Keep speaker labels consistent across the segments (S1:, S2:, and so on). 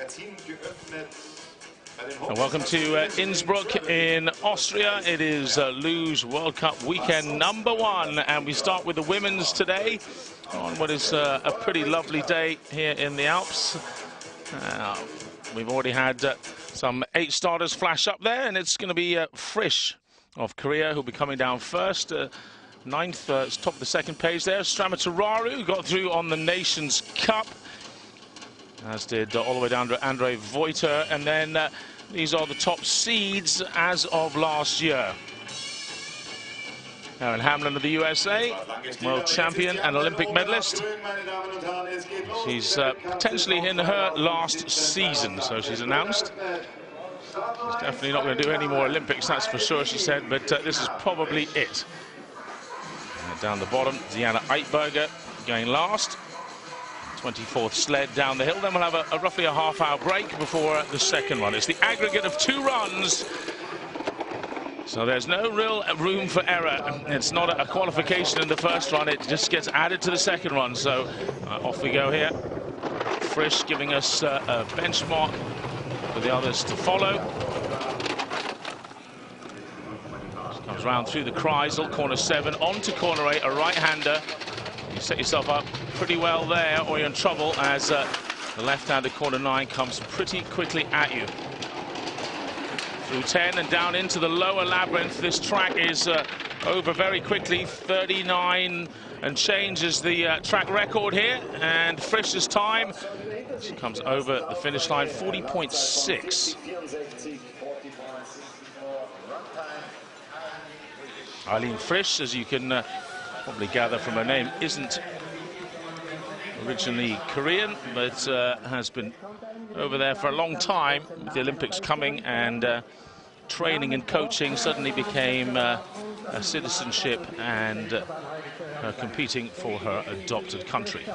S1: And welcome to Innsbruck in Austria. It is Luge World Cup weekend #1, and we start with the women's today on what is a pretty lovely day here in the Alps. We've already had some 8 starters flash up there, and it's going to be Fish of Korea who'll be coming down first. 9th, top of the second page there. Stramataru got through on the Nations Cup, as did all the way down to Andre Voiter, and then these are the top seeds as of last year. Erin Hamlin of the USA, world champion and Olympic medalist. She's potentially in her last season, so she's announced. She's definitely not going to do any more Olympics, that's for sure, she said, but this is probably it. And down the bottom, Diana Eitberger going last. 24th sled down the hill. Then we'll have a roughly a half-hour break before the second one. It's the aggregate of 2 runs, so there's no real room for error. It's not a qualification in the first run, it just gets added to the second one. So off we go here. Fish giving us a benchmark for the others to follow. She comes round through the Kreisel, corner 7, onto corner 8, a right-hander. You set yourself up pretty well there, or you're in trouble, as the left-handed corner 9 comes pretty quickly at you. Through 10 and down into the lower labyrinth. This track is over very quickly. 39 and change is the track record here, and Fish's time, she comes over the finish line, 40.6. Eileen Fish, as you can probably gather from her name, isn't originally Korean, but has been over there for a long time. With the Olympics coming, and training and coaching, suddenly became a citizenship and competing for her adopted country.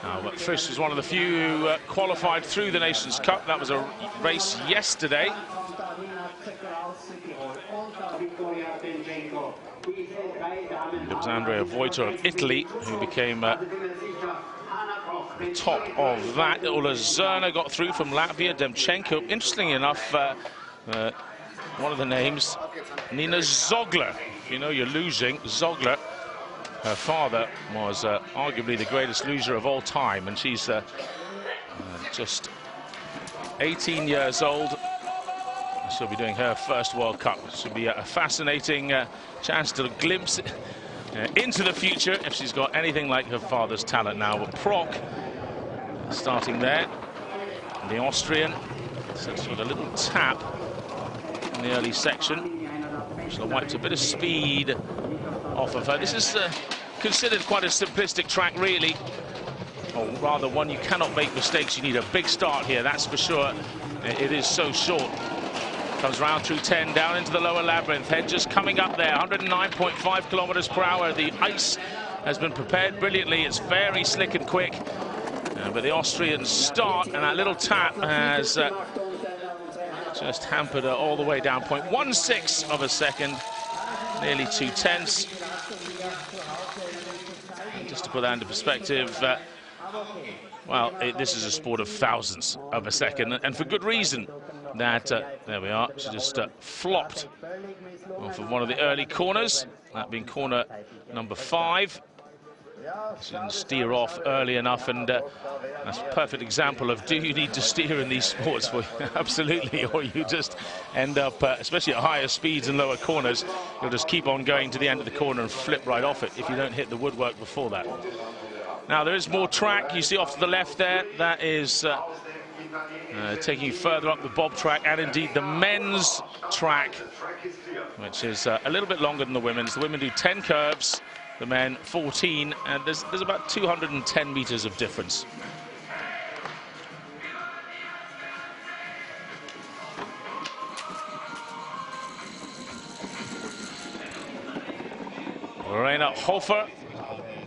S1: But Fish is one of the few who qualified through the Nations Cup. That was a race yesterday. It was Andre Voiter of Italy who became the top of that. Ola Zerner got through from Latvia. Nemchenko, interestingly enough, one of the names, Neener Soglin. You know you're losing. Soglin, her father was arguably the greatest loser of all time, and she's just 18 years old. She'll be doing her first World Cup. Should be a fascinating chance to glimpse into the future if she's got anything like her father's talent now. But Proc starting there, the Austrian, sort of a little tap in the early section. She'll wiped a bit of speed off of her. This is considered quite a simplistic track, really, or rather one you cannot make mistakes. You need a big start here, that's for sure. It is so short. Comes round through 10, down into the lower labyrinth. Head just coming up there, 109.5 kilometers per hour. The ice has been prepared brilliantly. It's very slick and quick. But the Austrians start, and that little tap has just hampered her all the way down. 0.16 of a second, nearly 2 tenths. Just to put that into perspective, well, this is a sport of thousandths of a second, and for good reason. That there we are, she just flopped off of one of the early corners, that being corner number 5. She didn't steer off early enough, and that's a perfect example of, do you need to steer in these sports? Well, absolutely, or you just end up, especially at higher speeds and lower corners, you'll just keep on going to the end of the corner and flip right off it if you don't hit the woodwork before that. Now there is more track, you see off to the left there, that is taking you further up the bob track, and indeed the men's track, which is a little bit longer than the women's. The women do 10 curves, the men 14, and there's about 210 meters of difference. Lorena Hofer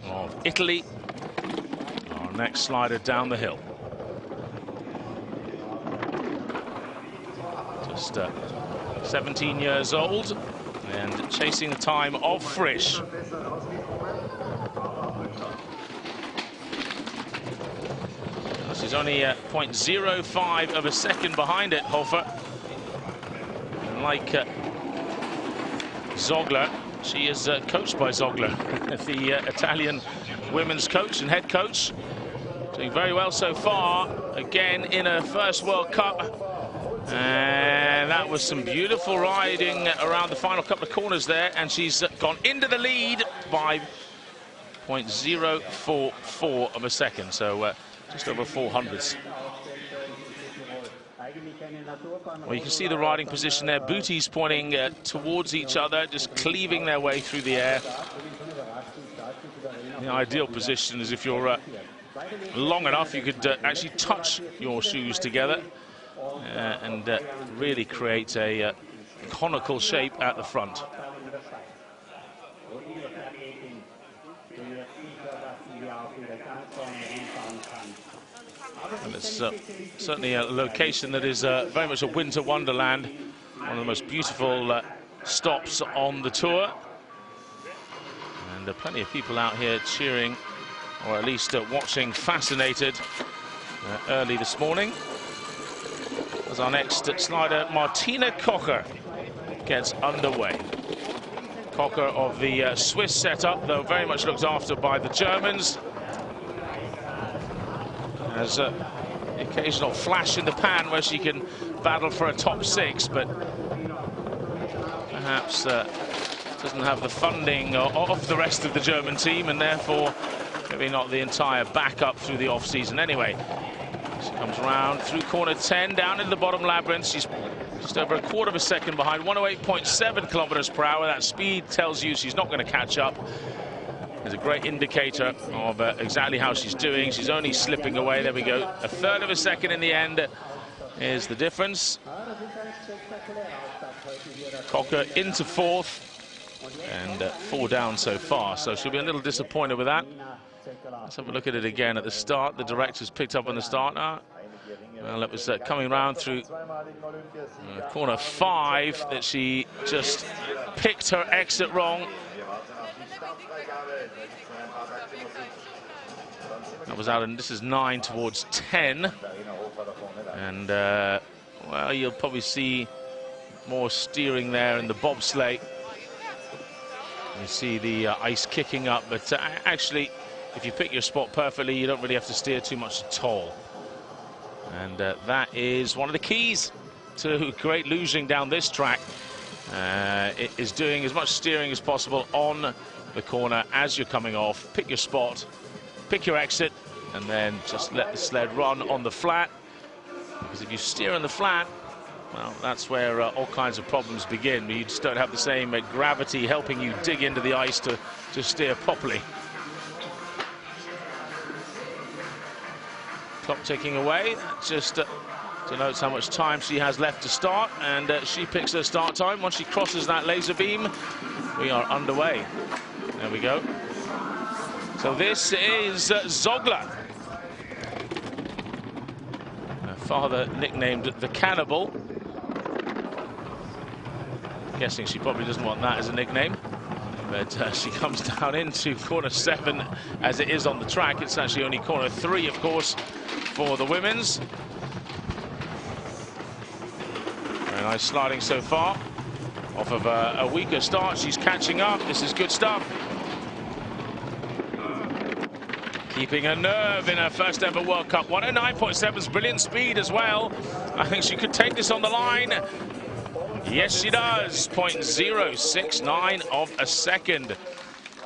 S1: of Italy, our next slider down the hill. Just 17 years old and chasing the time of Fish. is only 0.05 of a second behind it, Hofer. And like Soglin, she is coached by Soglin, the Italian women's coach and head coach. Doing very well so far, again in her first World Cup. And that was some beautiful riding around the final couple of corners there, and she's gone into the lead by 0.044 of a second, so just over 400ths. Well, you can see the riding position there, booties pointing towards each other, just cleaving their way through the air. The ideal position is if you're long enough, you could actually touch your shoes together and really create a conical shape at the front. And it's certainly a location that is very much a winter wonderland, one of the most beautiful stops on the tour. And plenty of people out here cheering, or at least watching, fascinated early this morning. As our next slider, Martina Kocher, gets underway. Kocher of the Swiss setup, though very much looked after by the Germans. There's an occasional flash in the pan where she can battle for a top 6, but perhaps doesn't have the funding of the rest of the German team, and therefore maybe not the entire backup through the off-season anyway. She comes around through corner 10, down into the bottom labyrinth. She's just over a quarter of a second behind, 108.7 kilometers per hour. That speed tells you she's not going to catch up. Is a great indicator of exactly how she's doing. She's only slipping away. There we go. A third of a second in the end is the difference. Kocher into 4th and 4 down so far. So she'll be a little disappointed with that. Let's have a look at it again at the start. The director's picked up on the start now. Well, it was coming round through corner 5 that she just picked her exit wrong. That was out, and this is 9 towards 10. And, well, you'll probably see more steering there in the bobsleigh. You see the ice kicking up, but actually, if you pick your spot perfectly, you don't really have to steer too much at all. And that is one of the keys to great luging down this track. It is doing as much steering as possible on the corner as you're coming off. Pick your spot, pick your exit, and then just let the sled run on the flat. Because if you steer on the flat, well, that's where all kinds of problems begin. You just don't have the same gravity helping you dig into the ice to steer properly. Clock ticking away. That just denotes how much time she has left to start, and she picks her start time. Once she crosses that laser beam, we are underway. There we go. So this is Soglin. Her father nicknamed the Cannibal. Guessing she probably doesn't want that as a nickname. But she comes down into corner 7 as it is on the track. It's actually only corner 3, of course, for the women's. Very nice sliding so far. Off of a weaker start, she's catching up. This is good stuff. Keeping her nerve in her first ever World Cup. 109.7 is brilliant speed as well. I think she could take this on the line. Yes, she does. 0.069 of a second.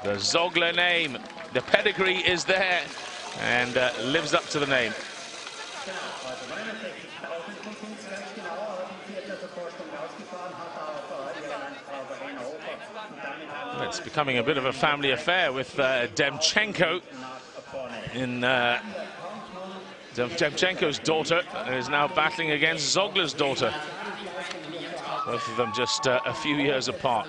S1: The Soglin name, the pedigree is there and lives up to the name. It's becoming a bit of a family affair with Nemchenko. Nemchenko's daughter is now battling against Soglin's daughter. Both of them just a few years apart.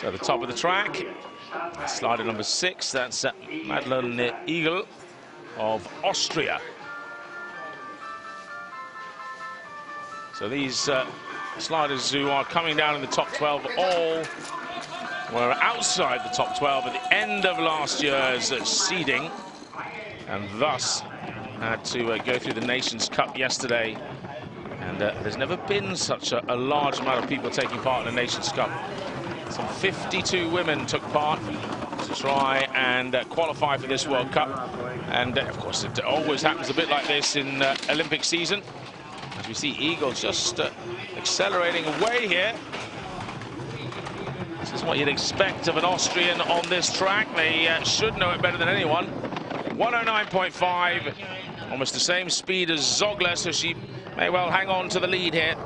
S1: So the top of the track, slider number 6, that's Madeleine Igel of Austria. So these sliders who are coming down in the top 12 all were outside the top 12 at the end of last year's seeding, and thus had to go through the Nations Cup yesterday. And there's never been such a large amount of people taking part in the Nations Cup. Some 52 women took part to try and qualify for this World Cup. And of course, it always happens a bit like this in Olympic season. As we see Eagle just accelerating away here. This is what you'd expect of an Austrian on this track. They should know it better than anyone. 109.5, almost the same speed as Soglin, so she may well hang on to the lead here.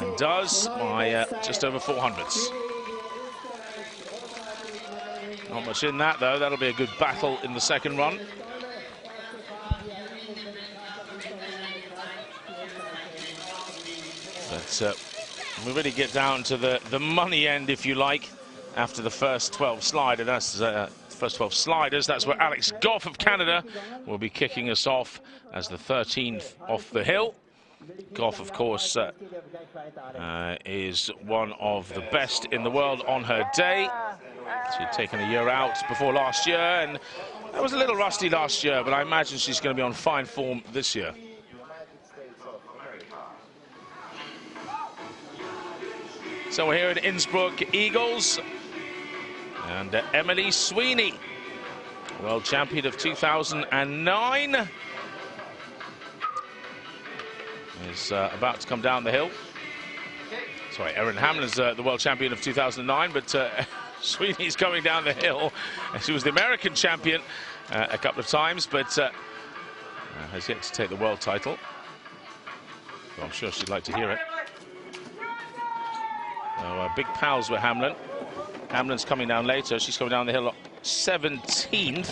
S1: And does by just over 400ths. Not much in that, though. That'll be a good battle in the second run. But we really get down to the money end, if you like, after the first 12 sliders. That's first 12 sliders. That's where Alex Goff of Canada will be kicking us off as the 13th off the hill. Goff, of course, is one of the best in the world on her day. She'd taken a year out before last year, and that was a little rusty last year, but I imagine she's going to be on fine form this year. So we're here at Innsbruck Eagles, and Emily Sweeney, world champion of 2009, is about to come down the hill. Sorry, Erin Hamlin is the world champion of 2009, but Sweeney's coming down the hill. She was the American champion a couple of times, but has yet to take the world title. So I'm sure she'd like to hear it. So, big pals with Hamlin. Hamlin's coming down later. She's coming down the hill 17th.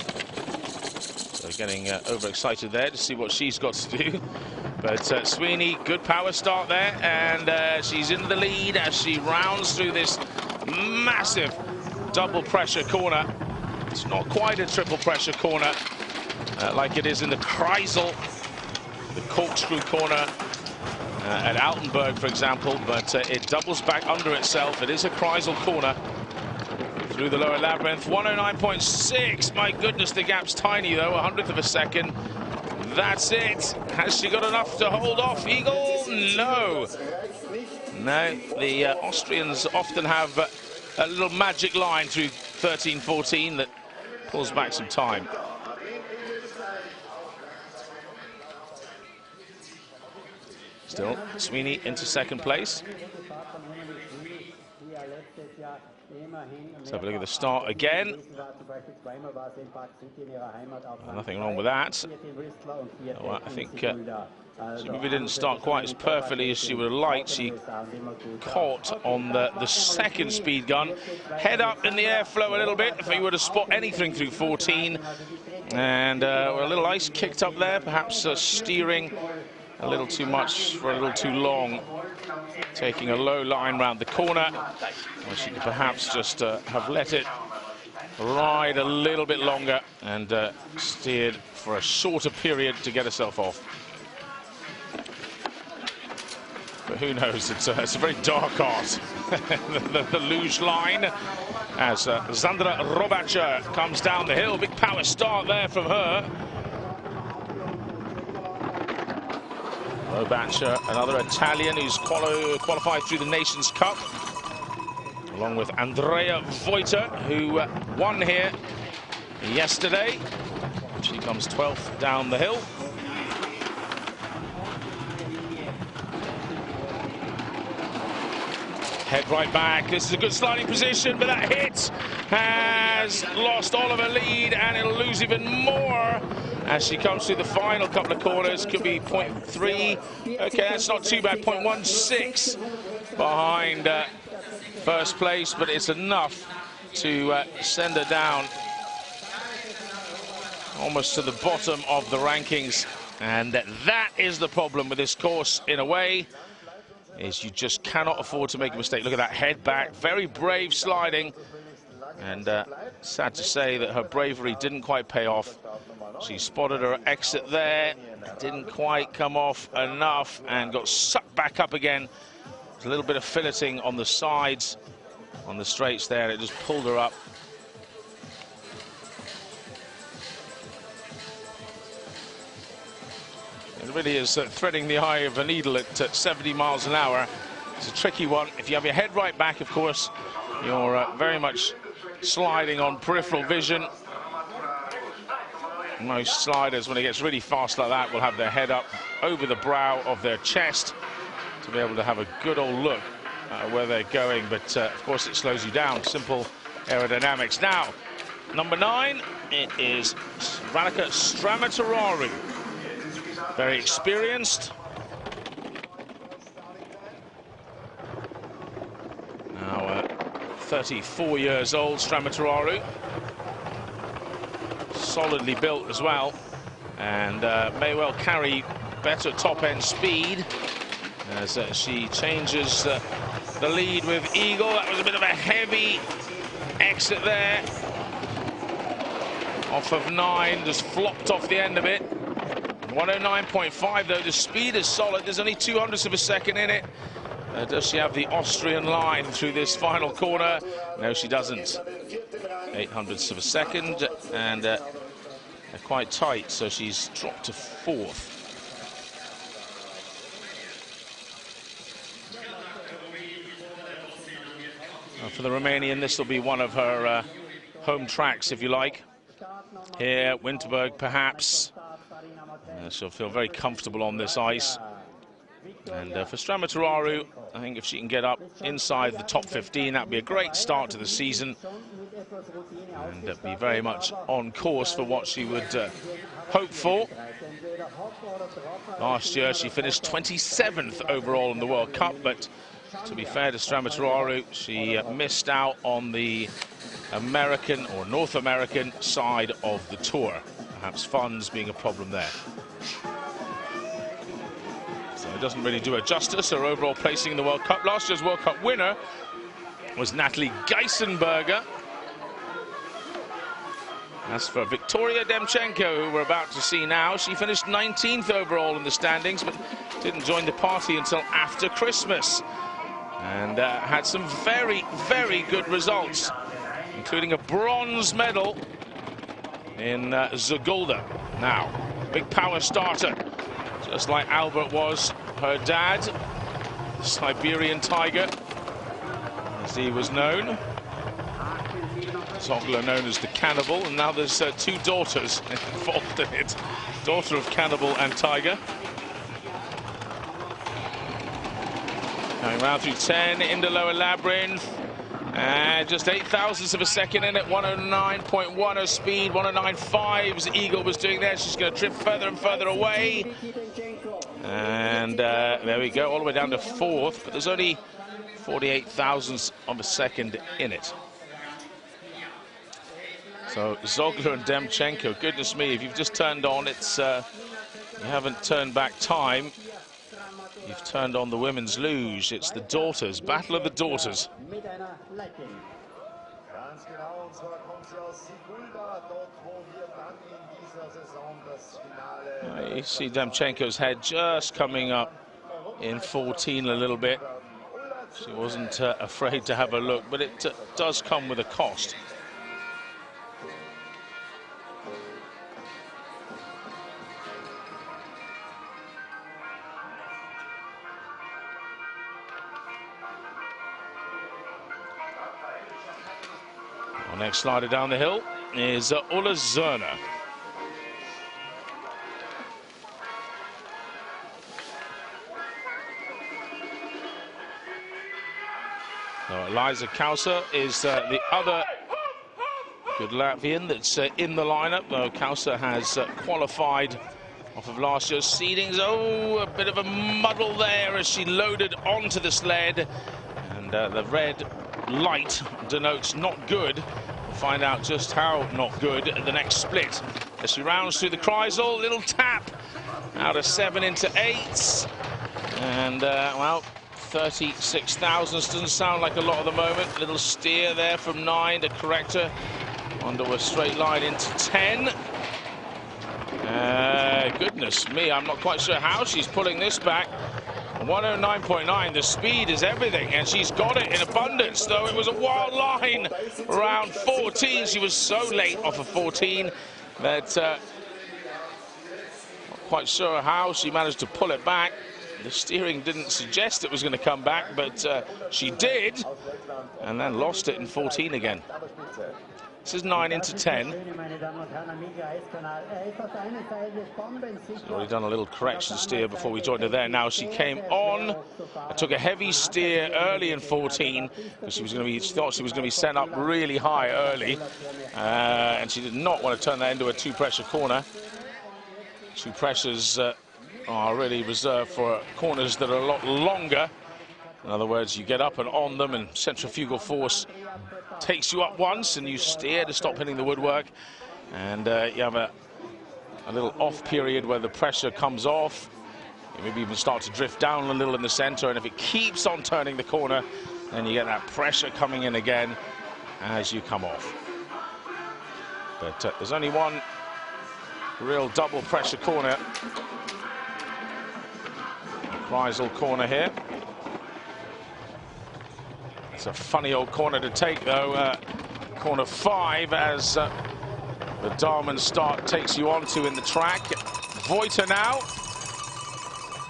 S1: So getting overexcited there to see what she's got to do. But Sweeney, good power start there, and she's in the lead as she rounds through this massive double pressure corner. It's not quite a triple pressure corner like it is in the Kreisel, the corkscrew corner at Altenburg, for example, but it doubles back under itself. It is a Kreisel corner through the lower labyrinth. 109.6. My goodness, the gap's tiny though, 100th of a second. That's it. Has she got enough to hold off Eagle? No. No, the Austrians often have a little magic line through 13-14 that pulls back some time. Still, Sweeney into second place. Let's have a look at the start again. Nothing wrong with that. Oh, I think she maybe didn't start quite as perfectly as she would have liked. She caught on the second speed gun. Head up in the airflow a little bit if you were to spot anything through 14. And a little ice kicked up there, perhaps steering a little too much for a little too long. Taking a low line round the corner. Well, she could perhaps just have let it ride a little bit longer and steered for a shorter period to get herself off. But who knows, it's a very dark art. the Luge line as Sandra Robacher comes down the hill. Big power start there from her. Robacher, another Italian who's qualified through the Nations Cup, along with Andrea Voiter, who won here yesterday. She comes 12th down the hill. Head right back. This is a good sliding position, but that hit has lost all of her lead, and it'll lose even more as she comes through the final couple of corners. Could be 0.3. Okay, that's not too bad. 0.16 behind first place, but it's enough to send her down almost to the bottom of the rankings. And that is the problem with this course, in a way, is you just cannot afford to make a mistake. Look at that head back, very brave sliding, and sad to say that her bravery didn't quite pay off. She spotted her exit there, Didn't quite come off enough and got sucked back up again. A little bit of filleting on the sides, on the straights there. It just pulled her up. It really is threading the eye of a needle at 70 miles an hour. It's a tricky one. If you have your head right back, of course, you're very much sliding on peripheral vision. Most sliders, when it gets really fast like that, will have their head up over the brow of their chest to be able to have a good old look at where they're going. But of course, it slows you down. Simple aerodynamics. Now, number 9, it is Radka Stramateraro. Very experienced. Now 34 years old, Stramateraro. Solidly built as well, and may well carry better top-end speed as she changes the lead with Eagle. That was a bit of a heavy exit there. Off of 9, just flopped off the end of it. 109.5 though, the speed is solid. There's only 200ths of a second in it. Does she have the Austrian line through this final corner? No, she doesn't. 800ths of a second, and they're quite tight, so she's dropped to 4th. For the Romanian, this will be one of her home tracks, if you like. Here, Winterberg, perhaps. She'll feel very comfortable on this ice. And for Stramateraro, I think if she can get up inside the top 15, that'd be a great start to the season. And be very much on course for what she would hope for. Last year, she finished 27th overall in the World Cup, but to be fair to Stramateraro, she missed out on the American or North American side of the tour. Perhaps funds being a problem there. So it doesn't really do her justice, her overall placing in the World Cup. Last year's World Cup winner was Natalie Geisenberger. As for Victoria Nemchenko, who we're about to see now, she finished 19th overall in the standings, but didn't join the party until after Christmas. And had some very, very good results, including a bronze medal in Zagulda. Now, big power starter, just like Albert was her dad, Siberian Tiger, as he was known. Soglin known as the Cannibal, and now there's 2 daughters involved in it. Daughter of Cannibal and Tiger. Going round through 10 into lower labyrinth. And just 8,000ths of a second in it, 109.1 her speed, 109.5's Eagle was doing there. She's going to trip further and further away. And there we go, all the way down to 4th, but there's only 48,000ths of a second in it. So Soglin and Nemchenko, goodness me, if you've just turned on, it's you haven't turned back time. You've turned on the women's luge. It's the daughters, battle of the daughters. You see Nemchenko's head just coming up in 14 a little bit. She wasn't afraid to have a look, but it does come with a cost. Next slider down the hill is Ulla Zerner. So Eliza Kausa is the other good Latvian that's in the lineup, though Kausa has qualified off of last year's seedings. Oh, a bit of a muddle there as she loaded onto the sled, and the red light denotes not good. We'll find out just how not good at the next split. As she rounds through the Kreisel, little tap out of 7 into 8s, and well, 36,000 doesn't sound like a lot at the moment. Little steer there from 9 to correct her onto a straight line into 10. Goodness me, I'm not quite sure how she's pulling this back. 109.9, the speed is everything, and she's got it in abundance, though it was a wild line around 14. She was so late off of 14 that not quite sure how she managed to pull it back. The steering didn't suggest it was going to come back, but she did, and then lost it in 14 again. This is 9 into 10. She's already done a little correction steer before we joined her there. Now she came on, took a heavy steer early in 14 because she thought she was going to be sent up really high early, and she did not want to turn that into a two-pressure corner. Two pressures are really reserved for corners that are a lot longer. In other words, you get up and on them, and centrifugal force takes you up once, and you steer to stop hitting the woodwork, and you have a little off period where the pressure comes off. You maybe even start to drift down a little in the center, and if it keeps on turning the corner, then you get that pressure coming in again as you come off. But there's only one real double pressure corner. Kreisel corner here. It's a funny old corner to take, though. Corner 5, as the Damen start takes you onto in the track. Voiter now,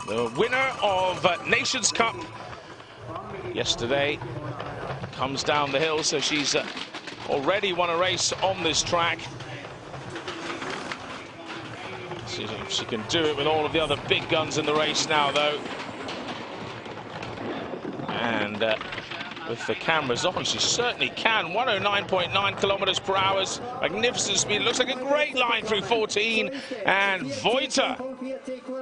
S1: the winner of Nations Cup yesterday, comes down the hill, so she's already won a race on this track. See if she can do it with all of the other big guns in the race now, though. And with the cameras on, she certainly can. 109.9 kilometers per hour, magnificent speed. It looks like a great line through 14, and Voiter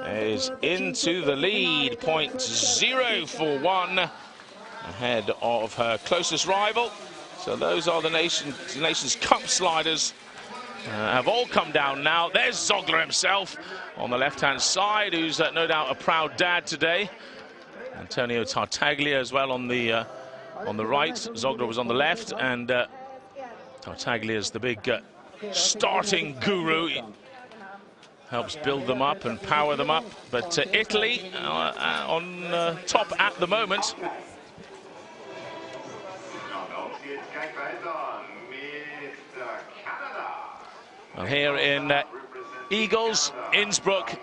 S1: is into the lead, 0.041 ahead of her closest rival. So those are the Nations Cup sliders. Have all come down now. There's Soglin himself on the left-hand side, who's no doubt a proud dad today. Antonio Tartaglia as well on the right. Soglin was on the left, and Tartaglia is the big starting guru. He helps build them up and power them up. But Italy on top at the moment. Well, here in Eagles, Innsbruck,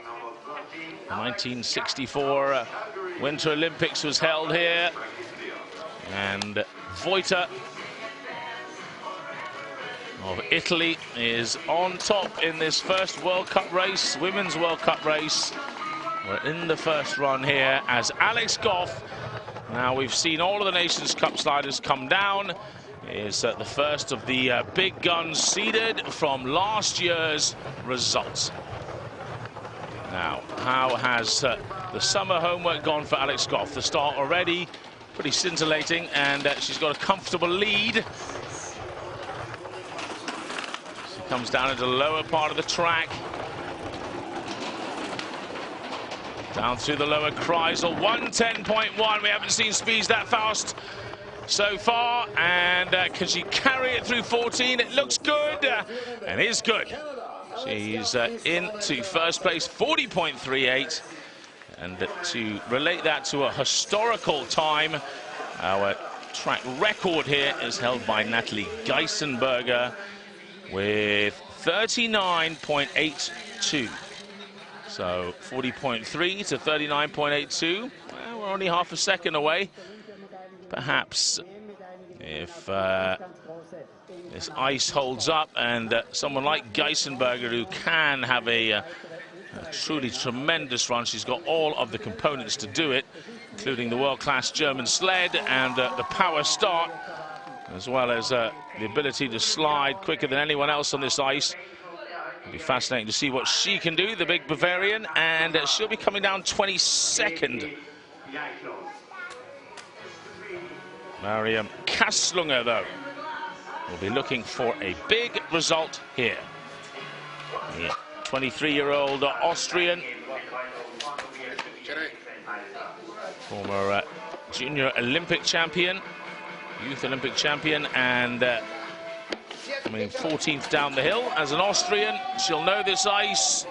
S1: 1964 Winter Olympics was held here, and Voiter of Italy is on top in this first World Cup race, Women's World Cup race. We're in the first run here as Alex Goff. Now we've seen all of the Nations Cup sliders come down. Is the first of the big guns seeded from last year's results. Now, how has the summer homework gone for Alex Goff? The start already pretty scintillating, and she's got a comfortable lead. She comes down into the lower part of the track. Down through the lower Kreisel, 110.1. We haven't seen speeds that fast so far, and can she carry it through 14? It looks good, and is good. She's into first place, 40.38, and to relate that to a historical time, our track record here is held by Natalie Geisenberger with 39.82. So 40.3 to 39.82. Well, we're only half a second away. Perhaps if this ice holds up, and someone like Geisenberger, who can have a truly tremendous run, she's got all of the components to do it, including the world-class German sled and the power start, as well as the ability to slide quicker than anyone else on this ice. It'll be fascinating to see what she can do, the big Bavarian, and she'll be coming down 22nd. Mariam Kaslunger, though, will be looking for a big result here. The 23-year-old Austrian, former junior Olympic champion, youth Olympic champion, and coming 14th down the hill. As an Austrian, she'll know this ice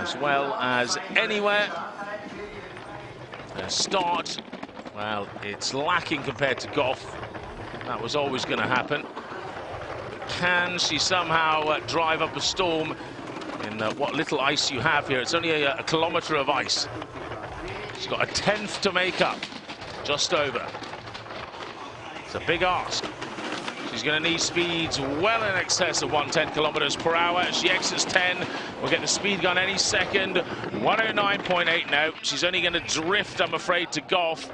S1: as well as anywhere. Their start, well, it's lacking compared to Goff. That was always going to happen. Can she somehow drive up a storm in what little ice you have here? It's only a kilometre of ice. She's got a 10th to make up, just over. It's a big ask. She's going to need speeds well in excess of 110 kilometers per hour. She exits 10. We'll get the speed gun any second. 109.8 now. She's only going to drift, I'm afraid, to Goff.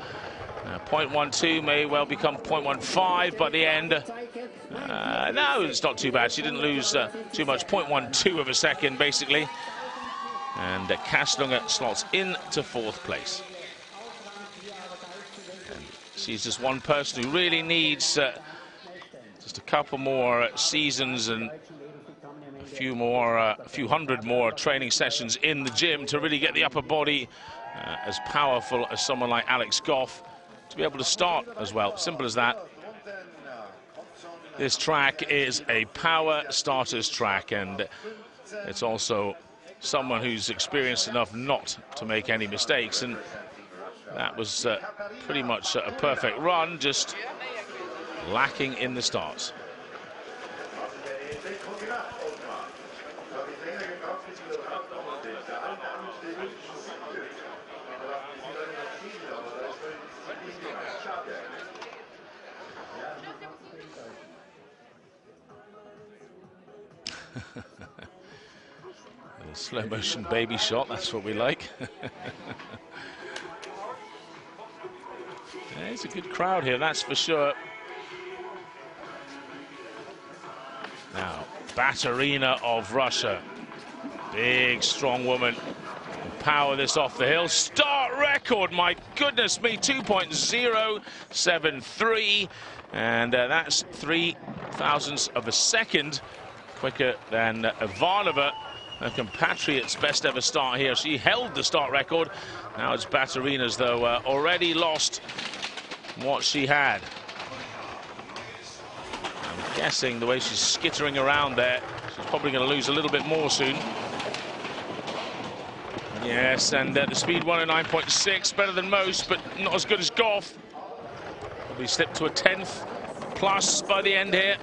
S1: 0.12 may well become 0.15 by the end. No, it's not too bad. She didn't lose too much. 0.12 of a second, basically. And Kaslunger slots into 4th place. And she's just one person who really needs just a couple more seasons and a few hundred more training sessions in the gym to really get the upper body as powerful as someone like Alex Goff to be able to start as well. Simple as that. This track is a power starters track, and it's also someone who's experienced enough not to make any mistakes, and that was pretty much a perfect run, just lacking in the starts. A slow motion baby shot, that's what we like. There's a good crowd here, that's for sure. Now, Tatyana of Russia. Big, strong woman. Power this off the hill. Start record, my goodness me, 2.073. And that's 3 thousandths of a second quicker than Ivanova, her compatriot's best ever start here. She held the start record. Now it's Tatyana's, though, already lost what she had. I'm guessing the way she's skittering around there, she's probably going to lose a little bit more soon. Yes, and the speed 109.6, better than most, but not as good as Goff. Probably slipped to a 10th plus by the end here.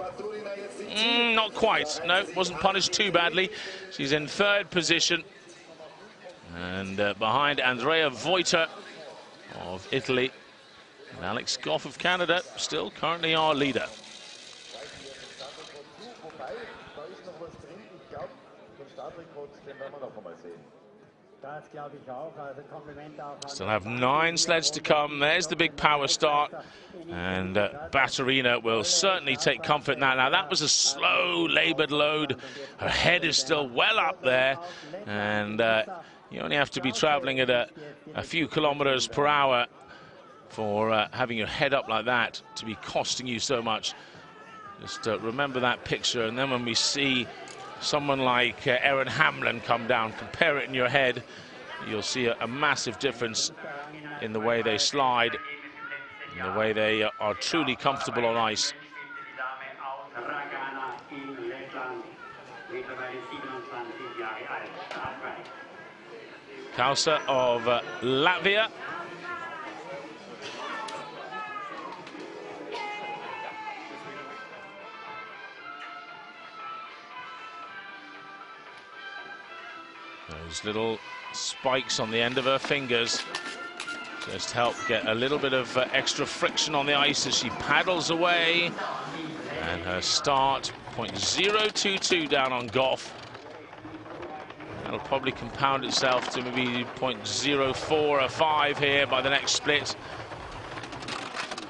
S1: Not quite. No, wasn't punished too badly. She's in 3rd position. And behind Andrea Voita of Italy. And Alex Goff of Canada, still currently our leader. Still have 9 sleds to come. There's the big power start, and Tatyana will certainly take comfort in that. Now that was a slow labored load. Her head is still well up there, and you only have to be traveling at a few kilometers per hour for having your head up like that to be costing you so much. Just remember that picture, and then when we see someone like Erin Hamlin come down, compare it in your head, you'll see a massive difference in the way they slide, in the way they are truly comfortable on ice. Kausa of Latvia. Those little spikes on the end of her fingers just help get a little bit of extra friction on the ice as she paddles away. And her start, 0.022 down on Goff. That'll probably compound itself to maybe 0.04 or 5 here by the next split.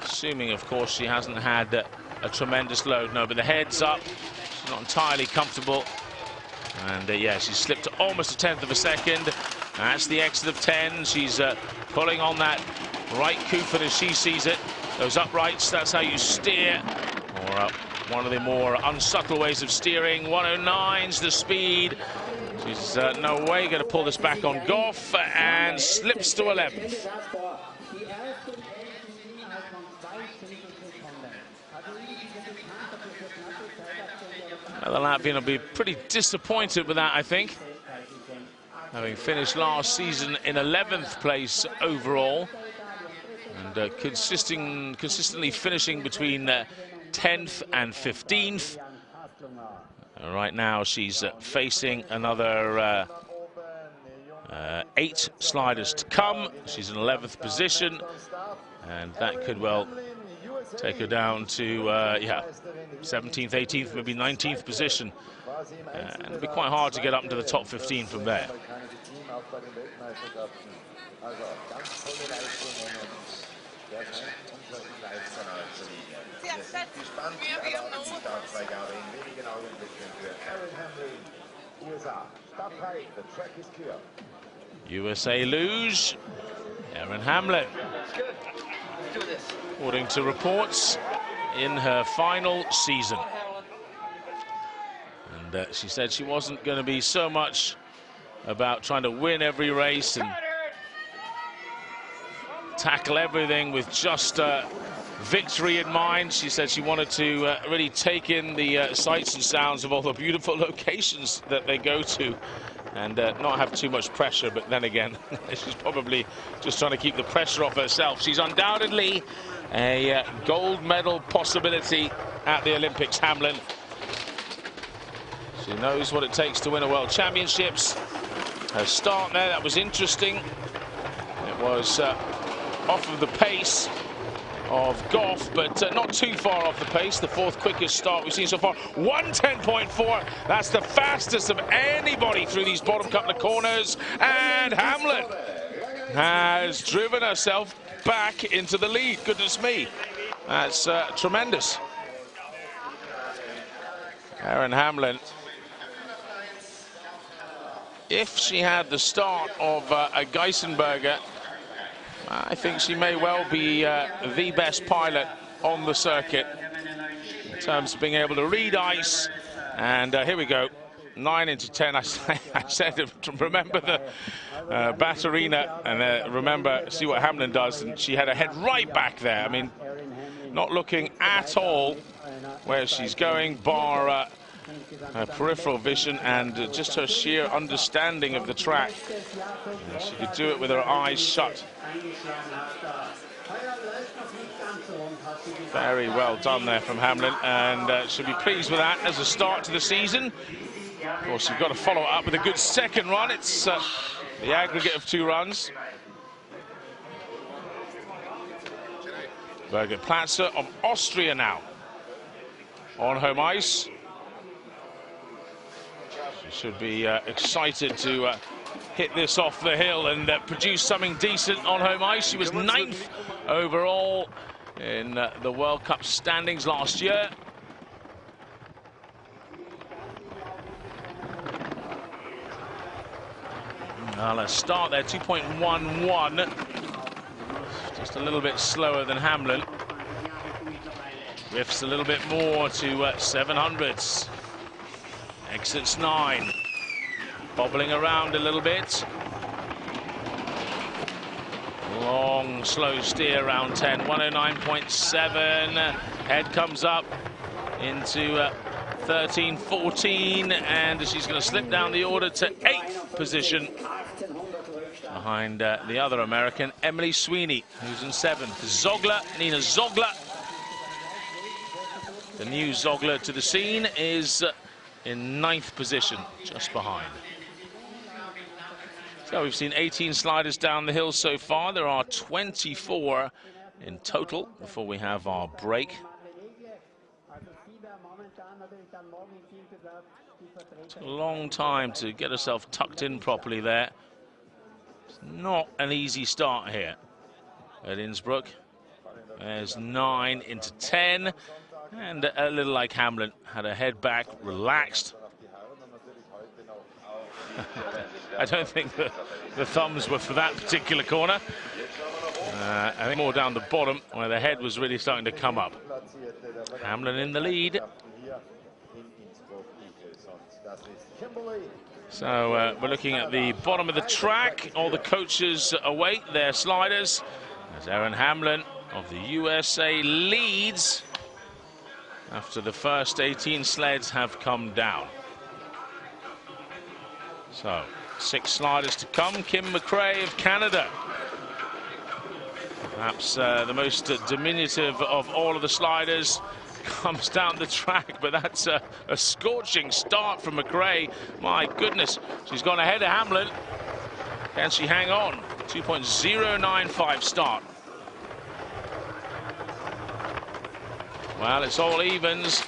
S1: Assuming, of course, she hasn't had a tremendous load. No, but the head's up. She's not entirely comfortable. And yeah, she slipped to almost a 10th of a second. That's the exit of 10. She's pulling on that right Kufin as she sees it. Those uprights, that's how you steer. Or one of the more unsubtle ways of steering. 109's the speed. She's no way going to pull this back on Goff, and slips to 11th. The Latvian will be pretty disappointed with that, I think. having finished last season in 11th place overall, and consistently finishing between 10th and 15th. Right now she's facing another 8 sliders to come. She's in 11th position, and that could well take her down to 17th, 18th, maybe 19th position. And it'll be quite hard to get up into the top 15 from there. USA Luge, Erin Hamlin, according to reports, in her final season. And she said she wasn't going to be so much about trying to win every race and tackle everything with just victory in mind. She said she wanted to really take in the sights and sounds of all the beautiful locations that they go to, and not have too much pressure. But then again, she's probably just trying to keep the pressure off herself. She's undoubtedly a gold medal possibility at the Olympics, Hamlin. She knows what it takes to win a World Championships. Her start there, that was interesting. It was off of the pace of Goff, but not too far off the pace. The 4th quickest start we've seen so far. 1:10.4. That's the fastest of anybody through these bottom couple of corners. And Hamlin has driven herself back into the lead. Goodness me. That's tremendous. Erin Hamlin, if she had the start of a Geisenberger, I think she may well be the best pilot on the circuit in terms of being able to read ice. And here we go, 9 into 10. I said, remember the Batterina, and remember, see what Hamlin does. And she had her head right back there. I mean, not looking at all where she's going, bar her peripheral vision and just her sheer understanding of the track. And she could do it with her eyes shut. Very well done there from Hamlin, and she'll be pleased with that as a start to the season. Of course, you've got to follow it up with a good second run. It's the aggregate of 2 runs. Birgit Platzer of Austria now on home ice. She should be excited to hit this off the hill and produce something decent on home ice. She was 9th overall in the World Cup standings last year. Now let's start there, 2.11. Just a little bit slower than Hamlin. Riffs a little bit more to 700s. Exits 9. Bobbling around a little bit. Long, slow steer around 10. 109.7. Head comes up into 13, 14. And she's going to slip down the order to 8th position. Behind the other American, Emily Sweeney, who's in 7th. Soglin, Neener Soglin. The new Soglin to the scene is in 9th position, just behind. So we've seen 18 sliders down the hill so far. There are 24 in total before we have our break. Took a long time to get herself tucked in properly there. It's not an easy start here at Innsbruck. There's 9 into 10. And a little like Hamlin, had her head back, relaxed. I don't think the thumbs were for that particular corner. I think more down the bottom, where the head was really starting to come up. Hamlin in the lead. So we're looking at the bottom of the track. All the coaches await their sliders. As Erin Hamlin of the USA leads after the first 18 sleds have come down. So 6 sliders to come. Kim Mcrae of Canada. Perhaps the most diminutive of all of the sliders comes down the track, but that's a scorching start from Mcrae. My goodness, she's gone ahead of Hamlin. Can she hang on? 2.095 start. Well, it's all evens.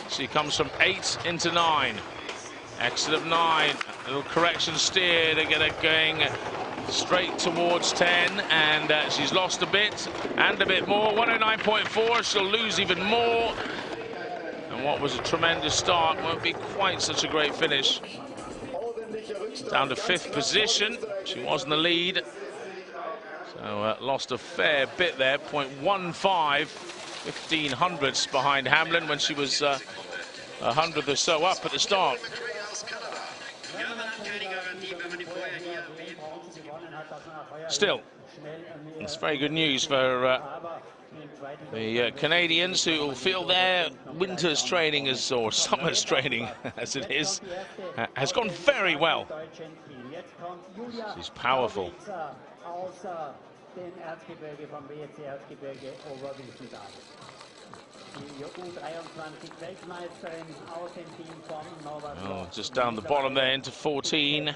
S1: She comes from 8 into 9. Exit of 9. A little correction steer to get her going straight towards 10, and she's lost a bit and a bit more. 109.4. She'll lose even more. And what was a tremendous start won't be quite such a great finish. It's down to 5th position. She was in the lead, so lost a fair bit there. 0.15, 15 hundredths behind Hamlin when she was 100th or so up at the start. Still, it's very good news for the Canadians, who will feel their winter's training or summer's training as it is, has gone very well. She's powerful. Oh, just down the bottom there into 14.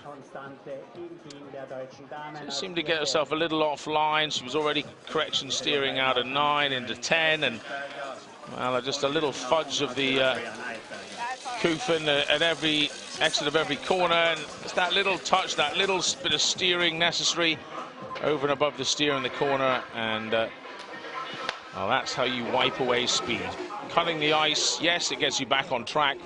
S1: She seemed to get herself a little offline. She was already correction steering out of 9 into 10, and well, just a little fudge of the Kufen at every exit of every corner, and it's that little touch, that little bit of steering necessary over and above the steer in the corner, and well, that's how you wipe away speed. Cutting the ice, yes, it gets you back on track.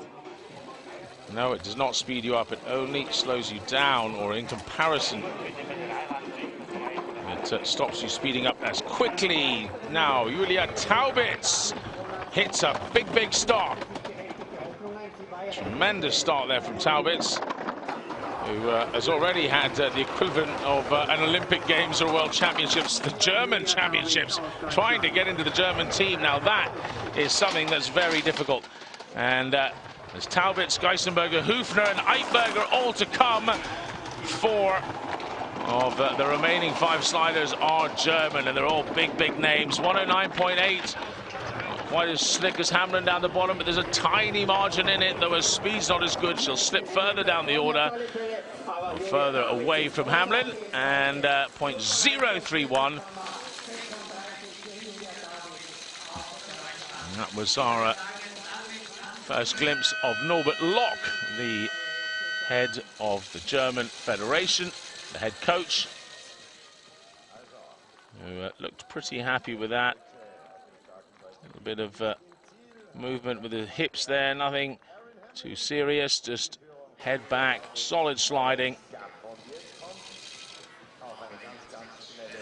S1: No, it does not speed you up. It only slows you down, or in comparison, it stops you speeding up as quickly. Now, Julia Taubitz hits a big start. Tremendous start there from Taubitz, who has already had the equivalent of an Olympic Games or World Championships, the German Championships, trying to get into the German team. Now that is something that's very difficult. And there's Taubitz, Geisenberger, Hufner and Eitberger all to come. 4 of the remaining 5 sliders are German, and they're all big names. 109.8. Quite as slick as Hamlin down the bottom, but there's a tiny margin in it, though her speed's not as good. She'll slip further down the order, further away from Hamlin, and 0.031. And that was our first glimpse of Norbert Lock, the head of the German Federation, the head coach, who looked pretty happy with that. A little bit of movement with the hips there, nothing too serious, just head back, solid sliding.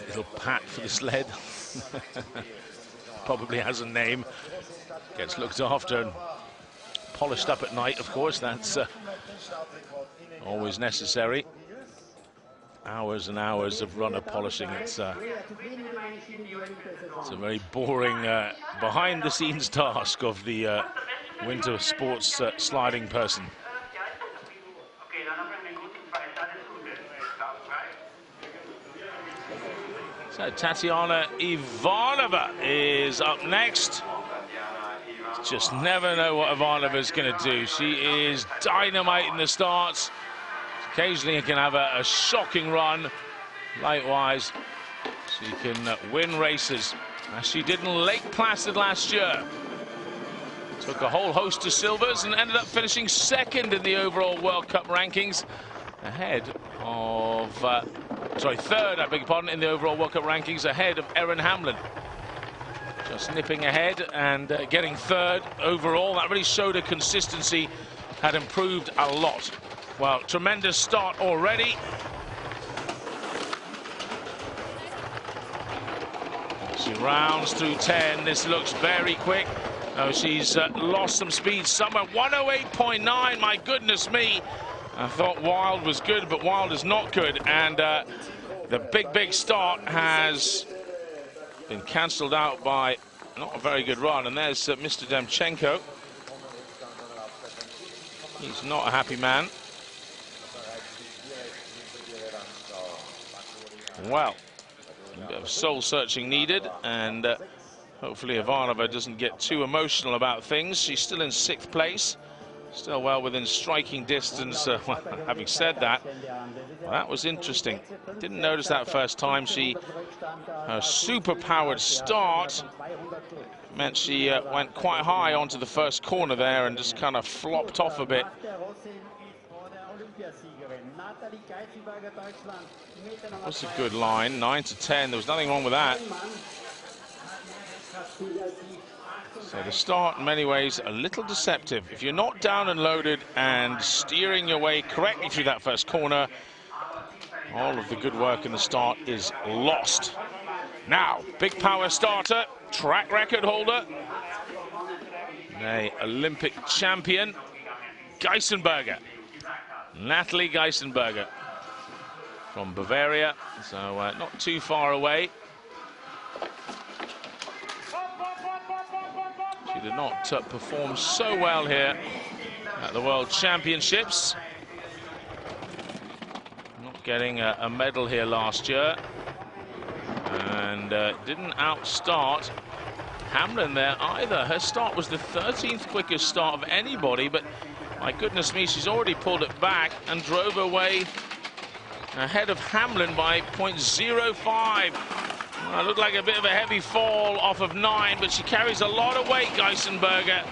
S1: Little pat for the sled. Probably has a name. Gets looked after and polished up at night, of course. That's always necessary. Hours and hours of runner polishing. It's a very boring behind-the-scenes task of the winter sports sliding person. So Tatyana Eve Oliver is up next. Just never know what Ivanova's going to do. She is dynamite in the starts. Occasionally you can have a shocking run. Likewise, she can win races, as she did in Lake Placid last year. Took a whole host of silvers and ended up finishing 2nd in the overall World Cup rankings, ahead of, sorry, 3rd, I beg your pardon, in the overall World Cup rankings, ahead of Erin Hamlin. Just nipping ahead and getting 3rd overall. That really showed her consistency had improved a lot. Well, tremendous start already. She rounds through 10. This looks very quick. Oh, she's lost some speed somewhere. 108.9, my goodness me. I thought Wild was good, but Wild is not good. And the big start has been cancelled out by not a very good run. And there's Mr. Nemchenko. He's not a happy man. Well, a bit of soul searching needed, and hopefully Ivanova doesn't get too emotional about things. She's still in 6th place, still well within striking distance. Well, having said that, well, that was interesting. Didn't notice that first time. Her super-powered start meant she went quite high onto the first corner there and just kind of flopped off a bit. That's a good line, 9 to 10. There was nothing wrong with that. So the start, in many ways, a little deceptive. If you're not down and loaded and steering your way correctly through that first corner, all of the good work in the start is lost. Now, big power starter, track record holder, the Olympic champion, Geisenberger. Natalie Geisenberger from Bavaria, so not too far away. She did not perform so well here at the World Championships. Not getting a medal here last year. And didn't outstart Hamlin there either. Her start was the 13th quickest start of anybody, but my goodness me, she's already pulled it back and drove away ahead of Hamlin by 0.05. It looked like a bit of a heavy fall off of 9, but she carries a lot of weight, Geisenberger,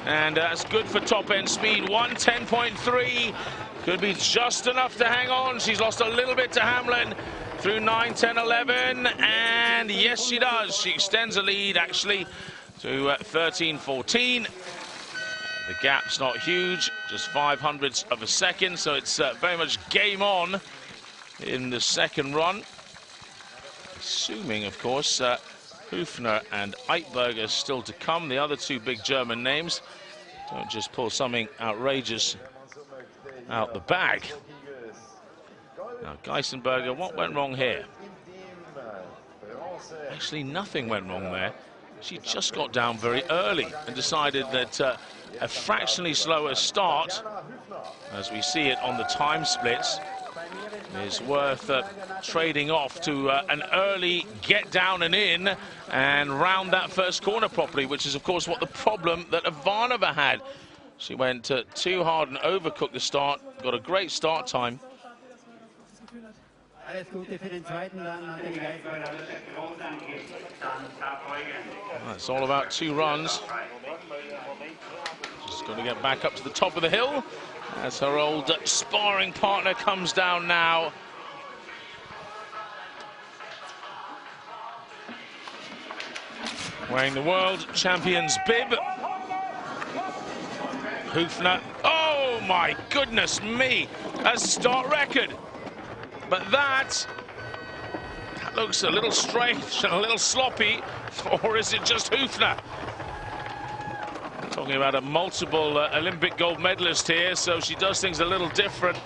S1: and that's good for top-end speed. 110.3 could be just enough to hang on. She's lost a little bit to Hamlin through 9, 10, 11, and yes, she does. She extends the lead, actually, to 13, 14. The gap's not huge, just 0.05 of a second, so it's very much game on in the second run. Assuming, of course, Hüfner and Eitberger still to come, the other two big German names. Don't just pull something outrageous out the bag. Now, Geisenberger, what went wrong here? Actually, nothing went wrong there. She just got down very early and decided that a fractionally slower start, as we see it on the time splits, is worth trading off to an early get down and in and round that first corner properly, which is, of course, what the problem that Ivanova had. She went too hard and overcooked the start, got a great start time. It's all about 2 runs. Just got to get back up to the top of the hill as her old sparring partner comes down now. Wearing the world champion's bib. Hüfner. Oh my goodness me! That's a start record. But that looks a little strange and a little sloppy, or is it just Hüfner? Talking about a multiple Olympic gold medalist here, so she does things a little different.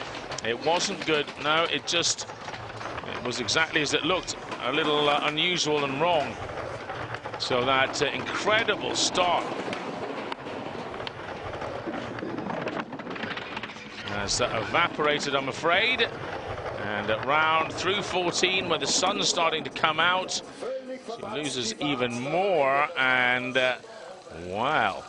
S1: It wasn't good. No, it was exactly as it looked, a little unusual and wrong. So that incredible start has evaporated, I'm afraid. And at round through 14, where the sun's starting to come out, she loses even more. And wow,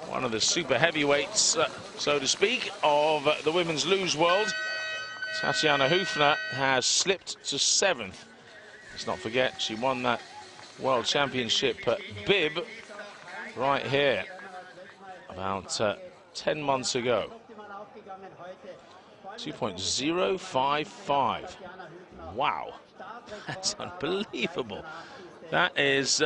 S1: one of the super heavyweights, so to speak, of the women's luge world, Tatyana Hüfner, has slipped to 7th. Let's not forget, she won that World Championship bib right here about 10 months ago. 2.055. Wow, that's unbelievable. That is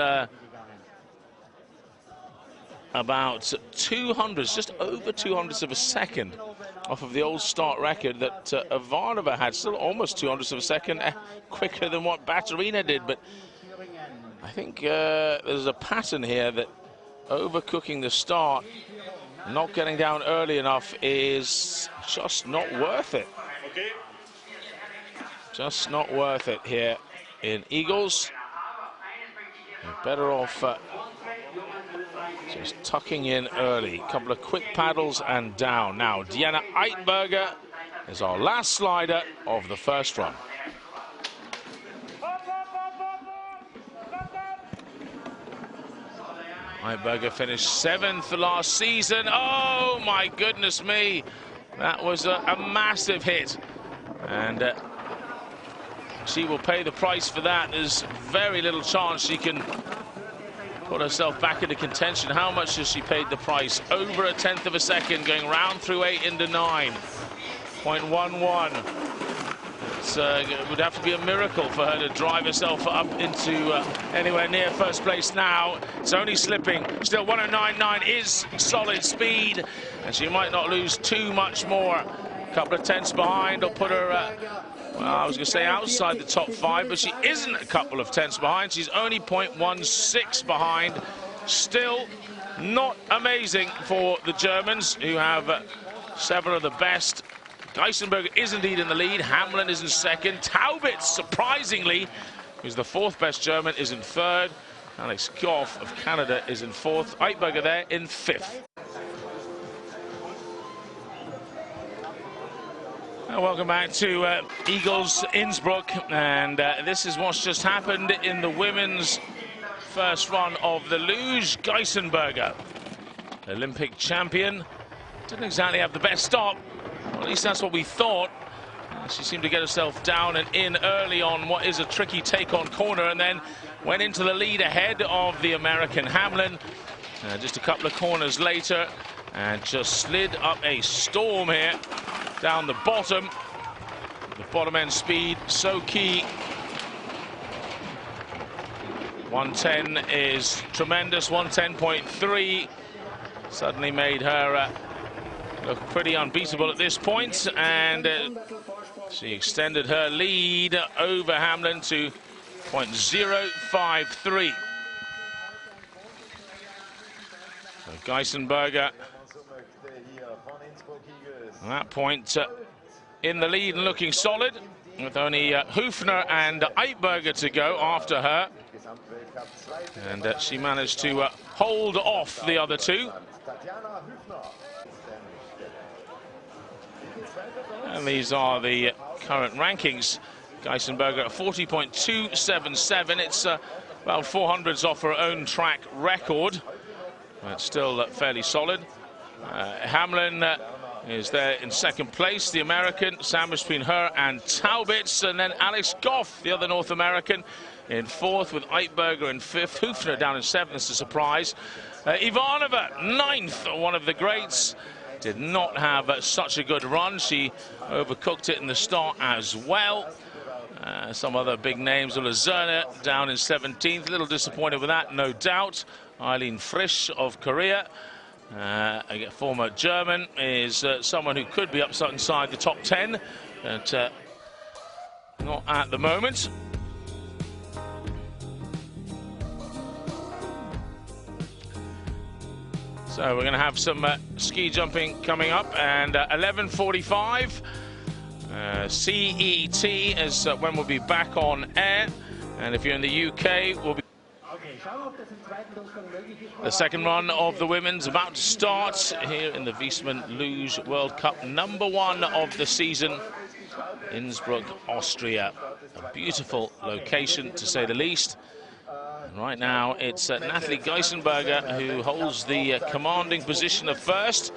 S1: about 200, just over 200ths of a second off of the old start record that Ivanova had. Still almost 200ths of a second quicker than what Baturina did, but I think there's a pattern here that overcooking the start, not getting down early enough, is just not worth it. Just not worth it here in Eagles. You're better off just tucking in early. A couple of quick paddles and down. Now, Diana Eitberger is our last slider of the first run. Eiberger finished 7th last season. Oh my goodness me, that was a massive hit, and she will pay the price for that. There's very little chance she can put herself back into contention. How much has she paid the price? Over 1/10 of a second, going round through 8 into 9.11. It would have to be a miracle for her to drive herself up into anywhere near first place now. It's only slipping. Still 1:09.9 is solid speed, and she might not lose too much more. A couple of tenths behind will put her, well, I was going to say outside the top 5, but she isn't a couple of tenths behind. She's only 0.16 behind. Still not amazing for the Germans, who have several of the best. Geisenberger is indeed in the lead. Hamlin is in second. Taubitz, surprisingly, who's the 4th best German, is in 3rd. Alex Goff of Canada is in 4th. Eiberger there in 5th. Welcome back to Eagles Innsbruck, and this is what's just happened in the women's first run of the Luge. Geisenberger, Olympic champion, didn't exactly have the best stop. Well, at least that's what we thought. She seemed to get herself down and in early on what is a tricky take-on corner, and then went into the lead ahead of the American Hamlin. Just a couple of corners later, and just slid up a storm here down the bottom. The bottom end speed so key. 110 is tremendous. 110.3 suddenly made her look pretty unbeatable at this point, and she extended her lead over Hamlin to 0.053. So Geisenberger at that point in the lead and looking solid, with only Hüfner and Eiberger to go after her, and she managed to hold off the other two. And these are the current rankings. Geisenberger at 40.277. It's about 400s off her own track record, but still fairly solid. Hamlin is there in 2nd place, the American, sandwiched between her and Taubitz, and then Alex Goff, the other North American, in 4th, with Eiberger in 5th. Hüfner down in 7th, it's a surprise. Ivanova, 9th, one of the greats. Did not have such a good run. She overcooked it in the start as well. Some other big names, Luge down in 17th. A little disappointed with that, no doubt. Eileen Fish of Korea, a former German, is someone who could be up inside the top 10, but not at the moment. So we're going to have some ski jumping coming up, and 11:45 CET is when we'll be back on air, and if you're in the UK, we'll be. The second run of the women's about to start here in the Wiesmann Luge World Cup, #1 of the season, Innsbruck, Austria. A beautiful location, to say the least. Right now, it's Natalie Geisenberger who holds the commanding position of 1st,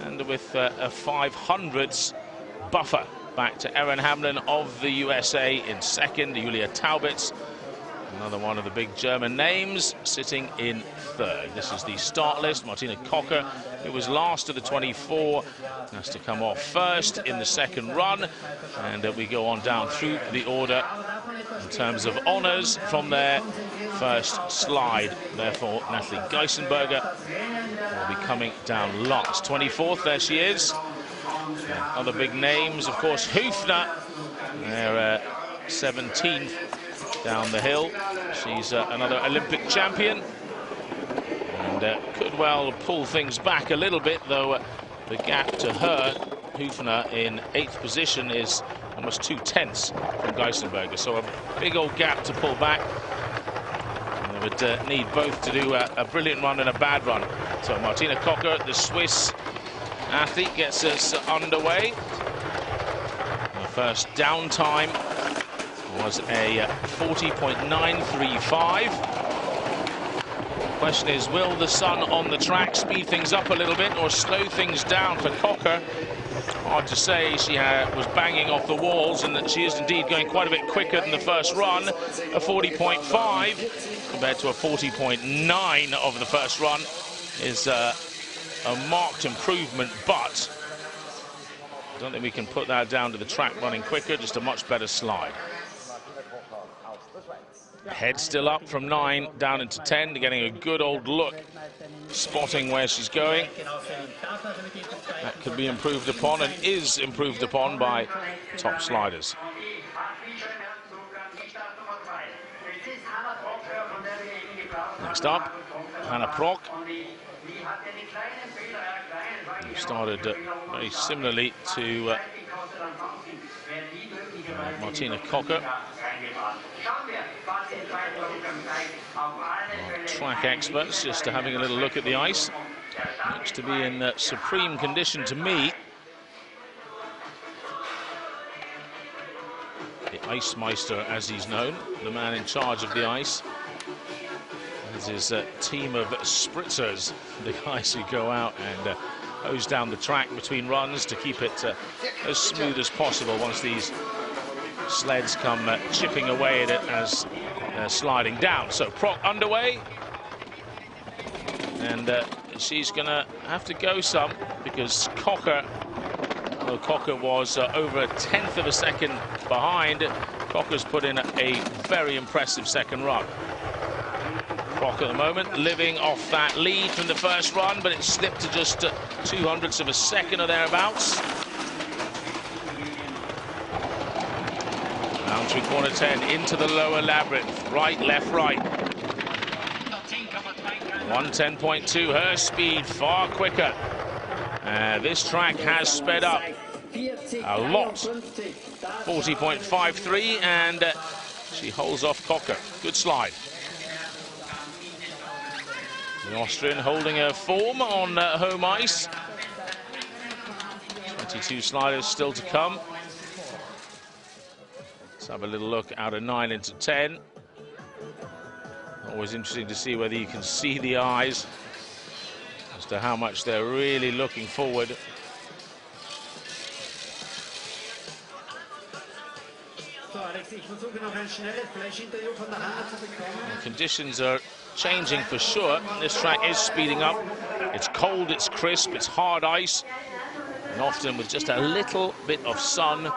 S1: and with a 500ths buffer back to Erin Hamlin of the USA in 2nd. Julia Taubitz, another one of the big German names, sitting in 3rd. This is the start list. Martina Kocher, who was last of the 24, has to come off 1st in the 2nd run, and we go on down through the order in terms of honours from their first slide. Therefore, Natalie Geisenberger will be coming down last. 24th, there she is. Other big names, of course, Hüfner, they're 17th down the hill. She's another Olympic champion, and could well pull things back a little bit, though the gap to her, Hüfner, in 8th position is almost 2 tenths from Geisenberger, so a big old gap to pull back. And they would need both to do a brilliant run and a bad run. So Martina Kocher, the Swiss athlete, gets us underway. The first downtime was a 40.935. Question is, will the sun on the track speed things up a little bit or slow things down for Cocker? Hard to say. She was banging off the walls, and that she is indeed going quite a bit quicker than the first run. A 40.5 compared to a 40.9 of the first run is a marked improvement, but I don't think we can put that down to the track running quicker, just a much better slide. Head still up from 9 down into 10, getting a good old look, spotting where she's going. That could be improved upon and is improved upon by top sliders. Next up, Hannah Prock. Who started very similarly to Martina Cocker. Track experts just having a little look at the ice. Looks to be in supreme condition to me. The Ice Meister, as he's known, the man in charge of the ice. This is a team of spritzers, the guys who go out and hose down the track between runs to keep it as smooth as possible once these sleds come chipping away at it as sliding down. So Prock underway, and she's gonna have to go some, because Cocker was over 1/10 of a second behind. Cocker's put in a very impressive second run. Prock at the moment living off that lead from the first run, but it slipped to just 0.02 of a second or thereabouts. Down through corner 10 into the lower labyrinth. Right, left, right. 1:10.2, her speed far quicker. This track has sped up a lot. 40.53, and she holds off Cocker. Good slide. The Austrian holding her form on home ice. 22 sliders still to come. Let's have a little look out of 9 into 10. Always interesting to see whether you can see the eyes as to how much they're really looking forward. The conditions are changing for sure. This track is speeding up. It's cold, it's crisp, it's hard ice, and often with just a little bit of sun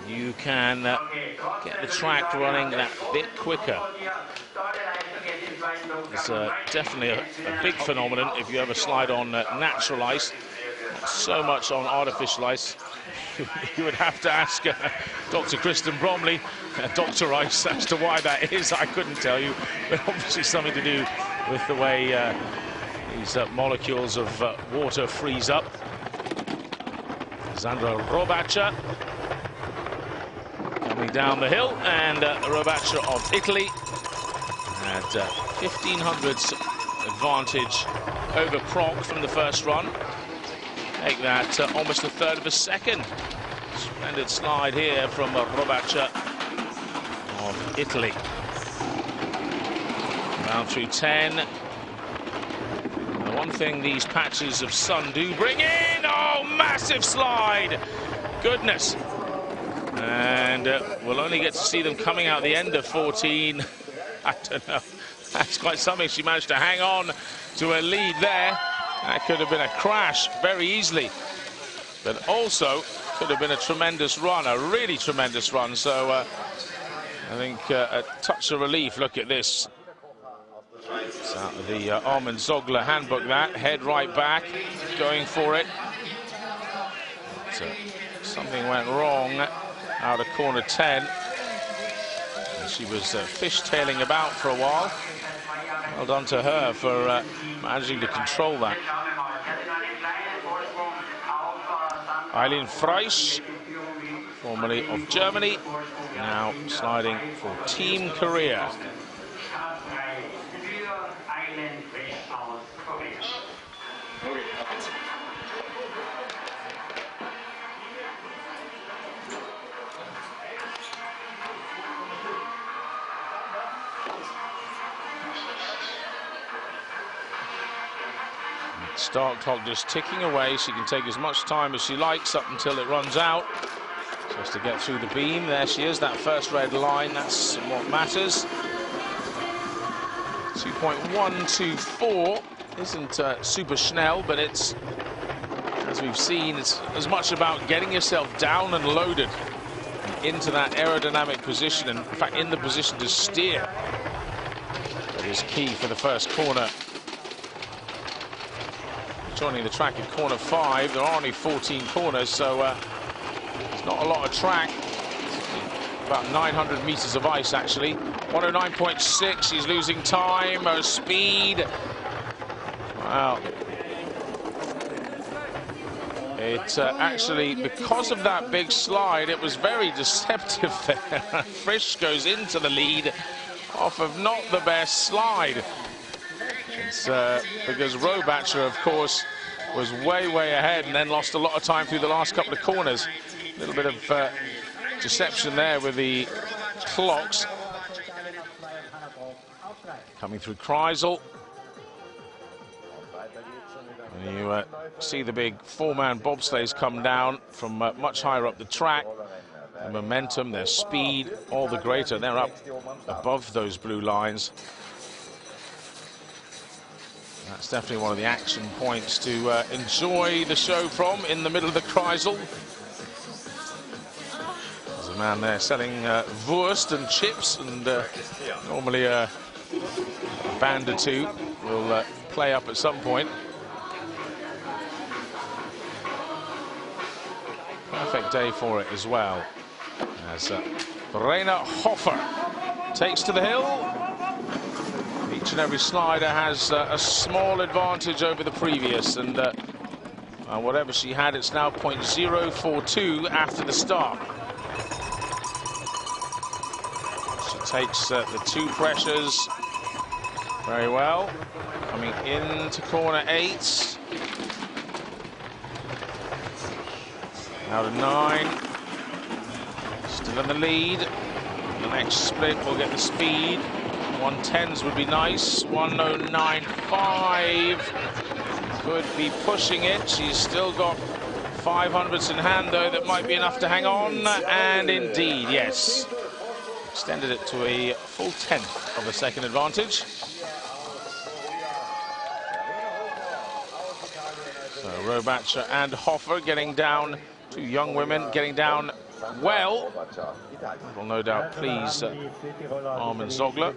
S1: you can get the track running that bit quicker. It's definitely a big phenomenon if you ever slide on natural ice, not so much on artificial ice. You would have to ask Dr. Kristen Bromley, Dr. Ice, as to why that is. I couldn't tell you, but obviously something to do with the way these molecules of water freeze up. Sandra Robacher coming down the hill, and Robacher of Italy at 1/1500ths advantage over Prock from the first run. Make that almost 1/3 of a second. Splendid slide here from Robacher of Italy. Down through 10. The one thing these patches of sun do bring in, oh, massive slide! Goodness. And we'll only get to see them coming out the end of 14. I don't know. That's quite something. She managed to hang on to a lead there. That could have been a crash very easily, but also could have been a tremendous run, a really tremendous run. So I think a touch of relief. Look at this. It's out of the Armin Zogler handbook, that. Head right back, going for it. So something went wrong out of corner 10. She was fishtailing about for a while. Well done to her for managing to control that. Eileen Fish, formerly of Germany, now sliding for Team Korea. Start clock just ticking away. She can take as much time as she likes up until it runs out. Just to get through the beam. There she is, that first red line. That's what matters. 2.124 isn't super schnell, but it's, as we've seen, it's as much about getting yourself down and loaded into that aerodynamic position, and in fact in the position to steer, that is key for the first corner. Joining the track at corner 5. There are only 14 corners, so it's not a lot of track. About 900 meters of ice, actually. 109.6. She's losing time. Her speed. Wow. It actually, because of that big slide, it was very deceptive there. Fish goes into the lead off of not the best slide. It's because Robacher, of course, was way ahead and then lost a lot of time through the last couple of corners. A little bit of deception there with the clocks. Coming through Kreisel. And you see the big 4-man bobsleighs come down from much higher up the track. Their momentum, their speed, all the greater. They're up above those blue lines. That's definitely one of the action points to enjoy the show from, in the middle of the Kreisel. There's a man there selling Wurst and chips, and normally a band or two will play up at some point. Perfect day for it as well, as Verena Hofer takes to the hill. Each and every slider has a small advantage over the previous, and whatever she had, it's now 0.042 after the start. She takes the 2 pressures very well. Coming into corner 8. Out of 9. Still in the lead. The next split will get the speed. 110s would be nice. 109.5. Could be pushing it. She's still got 500s in hand, though. That might be enough to hang on. And indeed, yes. Extended it to a full 10th of a second advantage. So Robacher and Hofer getting down. 2 young women getting down well. Will no doubt please Armin Zogler.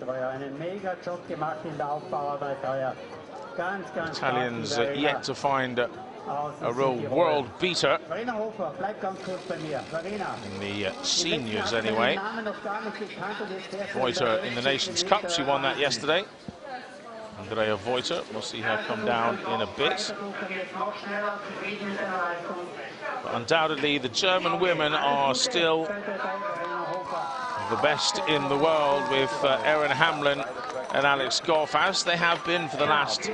S1: Italians yet to find a real world beater in the seniors anyway. Voiter in the Nations Cup, she won that yesterday. Andrea Voiter, we'll see her come down in a bit. But undoubtedly, the German women are still the best in the world, with Erin Hamlin and Alex Goff, as they have been for the last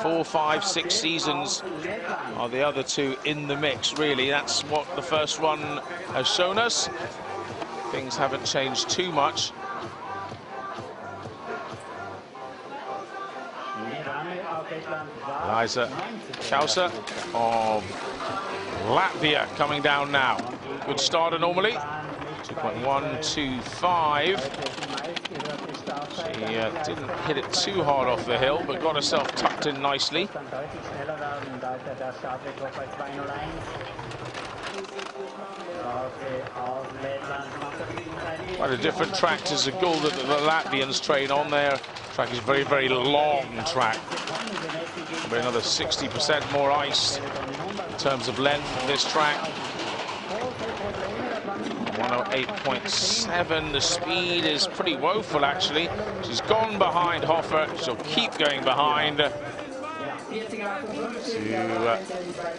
S1: 4, 5, 6 seasons. Are the other 2 in the mix, really? That's what the first run has shown us. Things haven't changed too much. Liza Kausa of Latvia coming down now. Good starter normally. 2.125. She didn't hit it too hard off the hill, but got herself tucked in nicely. Quite a different track to Zagul that the Latvians train on. Their track is very long track. Probably another 60% more ice in terms of length of this track. 108.7. The speed is pretty woeful, actually. She's gone behind Hofer. She'll keep going behind.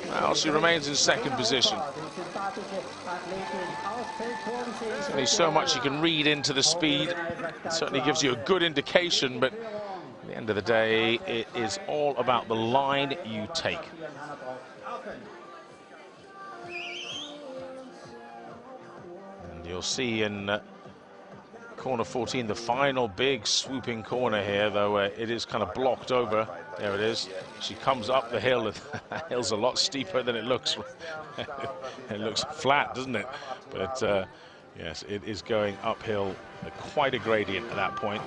S1: Well, she remains in second position. There's only so much you can read into the speed. It certainly gives you a good indication, but at the end of the day, it is all about the line you take. And you'll see in corner 14, the final big swooping corner here, though it is kind of blocked over. There it is. She comes up the hill, and the hill's a lot steeper than it looks. It looks flat, doesn't it? But yes, it is going uphill, quite a gradient at that point.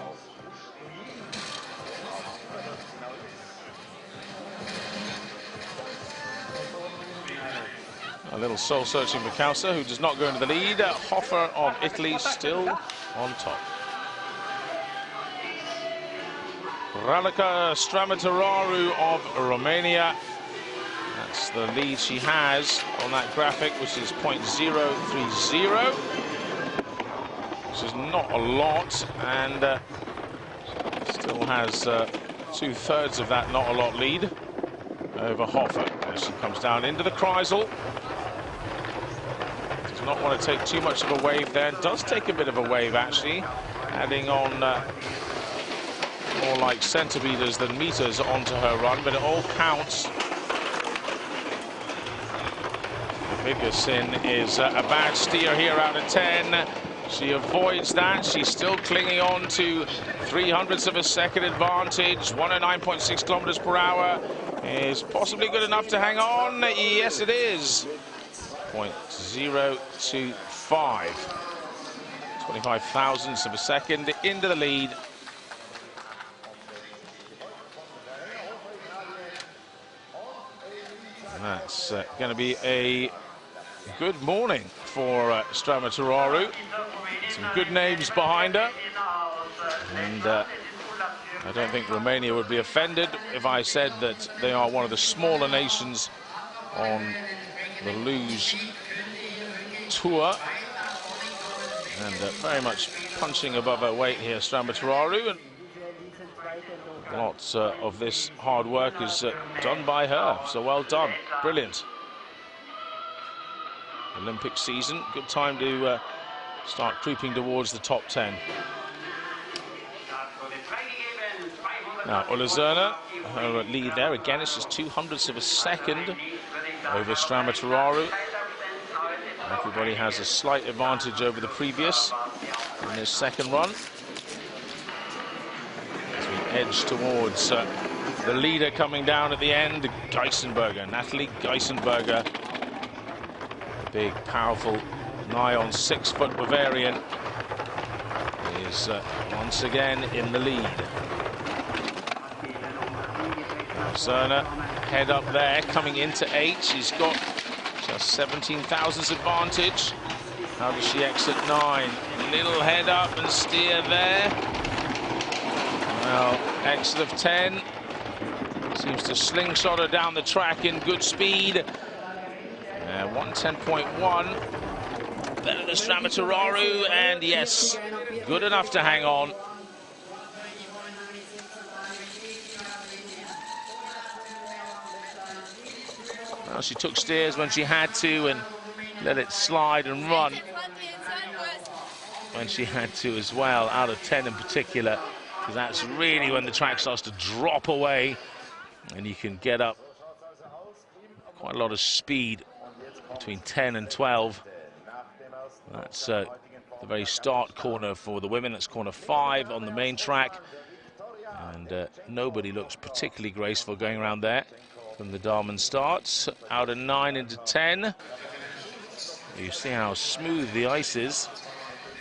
S1: A little soul searching for Kausa, who does not go into the lead. Hofer of Italy still on top. Ralica Stramaterraru of Romania. That's the lead she has on that graphic, which is .030. Which is not a lot, and still has 2/3 of that not a lot lead over Hofer. As she comes down into the Kreisel. Does not want to take too much of a wave there. Does take a bit of a wave, actually, adding on more like centimeters than meters onto her run, but it all counts. The biggest sin is a bad steer here out of 10. She avoids that. She's still clinging on to 0.03 of a second advantage. 109.6 kilometers per hour is possibly good enough to hang on. Yes, it is. 0.025. 25 thousandths of a second into the lead. And that's going to be a good morning for Stramaterraru. Some good names behind her. And I don't think Romania would be offended if I said that they are one of the smaller nations on the Luge tour. And very much punching above her weight here, Stramaterraru. And lots of this hard work is done by her, so well done, brilliant. Olympic season, good time to start creeping towards the top 10. Now Ulla Zerner, her lead there, again it's just 0.02 of a second over Stramaterraru. Everybody has a slight advantage over the previous in this second run. Edge towards the leader coming down at the end, Geisenberger, Natalie Geisenberger. Big, powerful, nigh on 6-foot Bavarian is once again in the lead. Zerner, head up there, coming into 8. She's got just 17 thousandths advantage. How does she exit 9? Little head up and steer there. Well, exit of 10. Seems to slingshot her down the track in good speed. 110.1. Better than Stramaterraru, and yes, good enough to hang on. Well, she took steers when she had to and let it slide and run when she had to as well, out of 10 in particular. Because that's really when the track starts to drop away and you can get up quite a lot of speed between 10 and 12. That's the very start corner for the women. That's corner 5 on the main track. And nobody looks particularly graceful going around there from the Damen starts. Out of 9 into 10. You see how smooth the ice is.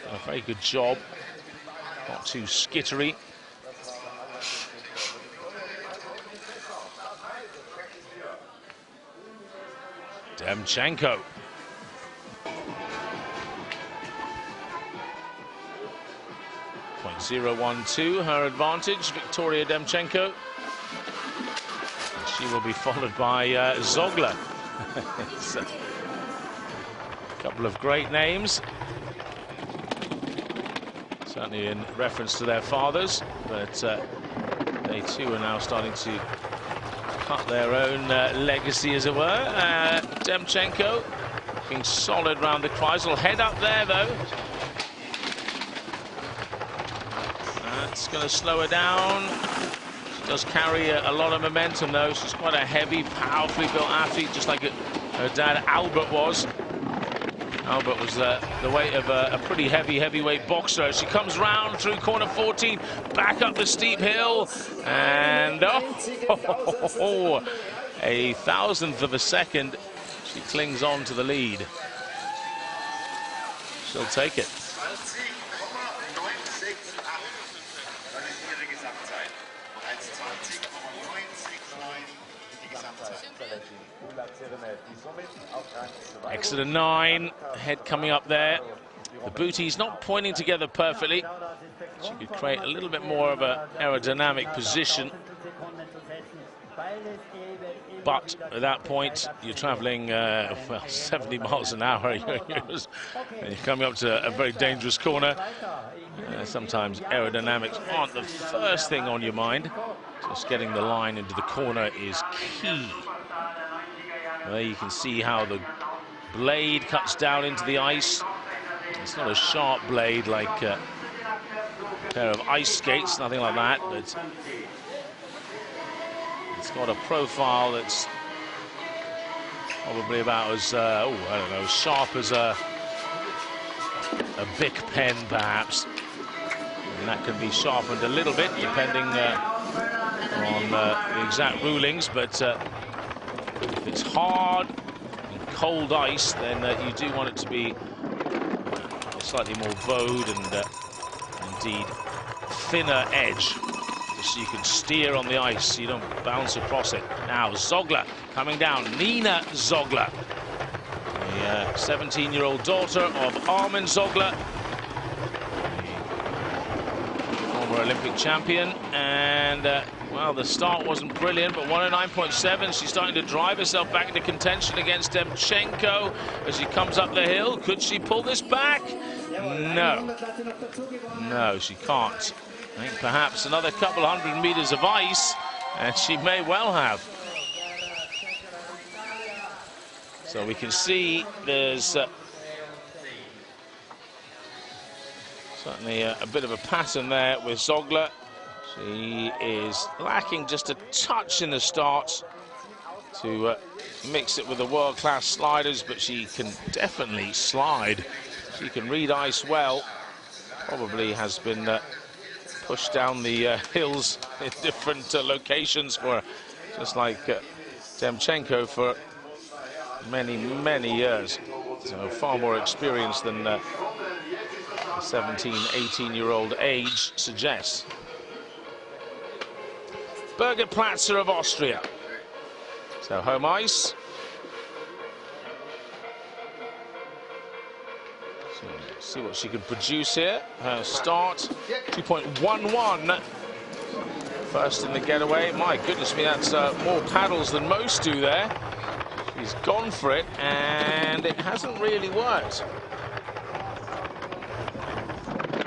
S1: A very good job. Not too skittery. Nemchenko. .012, her advantage, Victoria Nemchenko. She will be followed by Soglin. A couple of great names. Certainly in reference to their fathers, but they too are now starting to cut their own legacy, as it were. Nemchenko looking solid round the Kreisel. Head up there, though. That's going to slow her down. She does carry a lot of momentum, though. She's quite a heavy, powerfully built athlete, just like her dad Albert was. Albert was the weight of a pretty heavyweight boxer. She comes round through corner 14, back up the steep hill, and a thousandth of a second. She clings on to the lead. She'll take it. Exeter 9, head coming up there. The booty's not pointing together perfectly. She could create a little bit more of an aerodynamic position. But at that point, you're traveling, well, 70 miles an hour. And you're coming up to a very dangerous corner. Sometimes aerodynamics aren't the first thing on your mind. Just getting the line into the corner is key. There you can see how the blade cuts down into the ice. It's not a sharp blade like a pair of ice skates, nothing like that, but it's got a profile that's probably about as, I don't know, as sharp as a Bic pen, perhaps. And that can be sharpened a little bit, depending on the exact rulings, but if it's hard and cold ice, then you do want it to be slightly more bowed and indeed thinner edge, just so you can steer on the ice so you don't bounce across it. Now Soglin coming down, Neener Soglin, the 17-year-old daughter of Armin Soglin, former Olympic champion, and well, the start wasn't brilliant, but 109.7. She's starting to drive herself back into contention against Nemchenko as she comes up the hill. Could she pull this back? No. No, she can't. I think perhaps another couple 100 meters of ice, and she may well have. So we can see there's certainly a bit of a pattern there with Soglin. She is lacking just a touch in the start to mix it with the world-class sliders, but she can definitely slide. She can read ice well. Probably has been pushed down the hills in different locations for, just like Nemchenko, for many, many years. So far more experience than the 17, 18-year-old age suggests. Berger-Platzer of Austria. So home ice. So see what she can produce here. Her start, 2.11. First in the getaway. My goodness me, that's more paddles than most do there. She's gone for it, and it hasn't really worked.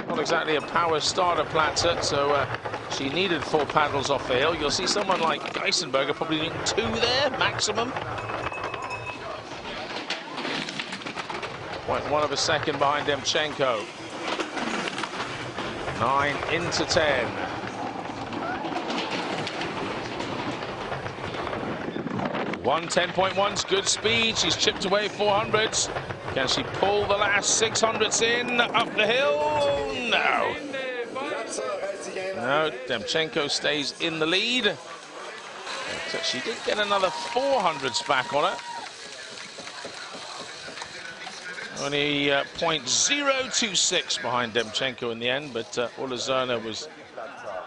S1: Not exactly a power starter, Platzer, so she needed 4 paddles off the hill. You'll see someone like Geisenberger probably doing 2 there, maximum. 0.1 of a second behind Nemchenko. 9 into 10. One 10.1's good speed. She's chipped away 400s. Can she pull the last 600s in up the hill? No. No, Nemchenko stays in the lead. But she did get another 400s back on her. Only 0.026 behind Nemchenko in the end, but Ulla Zerner was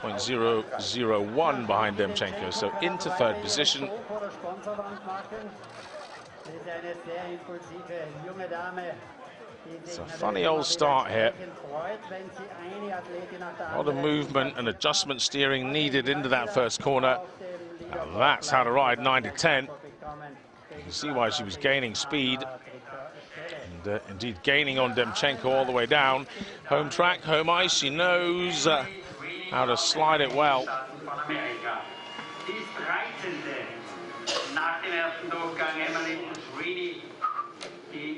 S1: 0.001 behind Nemchenko, so into 3rd position. It's a funny old start here. A lot of movement and adjustment steering needed into that first corner. Now that's how to ride 9 to 10. You can see why she was gaining speed. And indeed gaining on Nemchenko all the way down. Home track, home ice, she knows how to slide it well.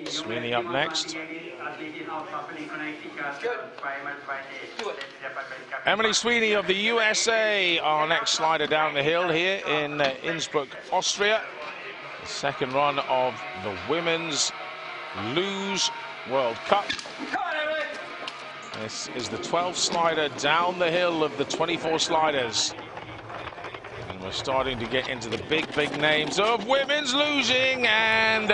S1: Sweeney up next. Emily Sweeney of the USA, our next slider down the hill here in Innsbruck, Austria. The second run of the women's Luge World Cup. This is the 12 slider down the hill of the 24 sliders. And we're starting to get into the big names of women's luging. And,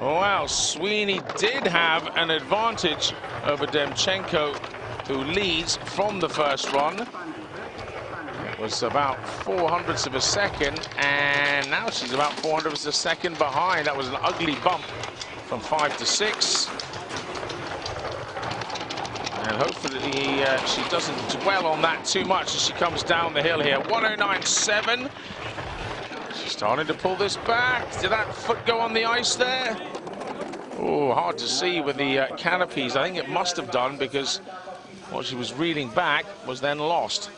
S1: wow, Sweeney did have an advantage over Nemchenko, who leads from the first run. It was about 400ths of a second, and now she's about 400ths of a second behind. That was an ugly bump from 5 to 6. And hopefully she doesn't dwell on that too much as she comes down the hill here. 109.7. She's starting to pull this back. Did that foot go on the ice there? Oh, hard to see with the canopies. I think it must have done, because what she was reeling back was then lost.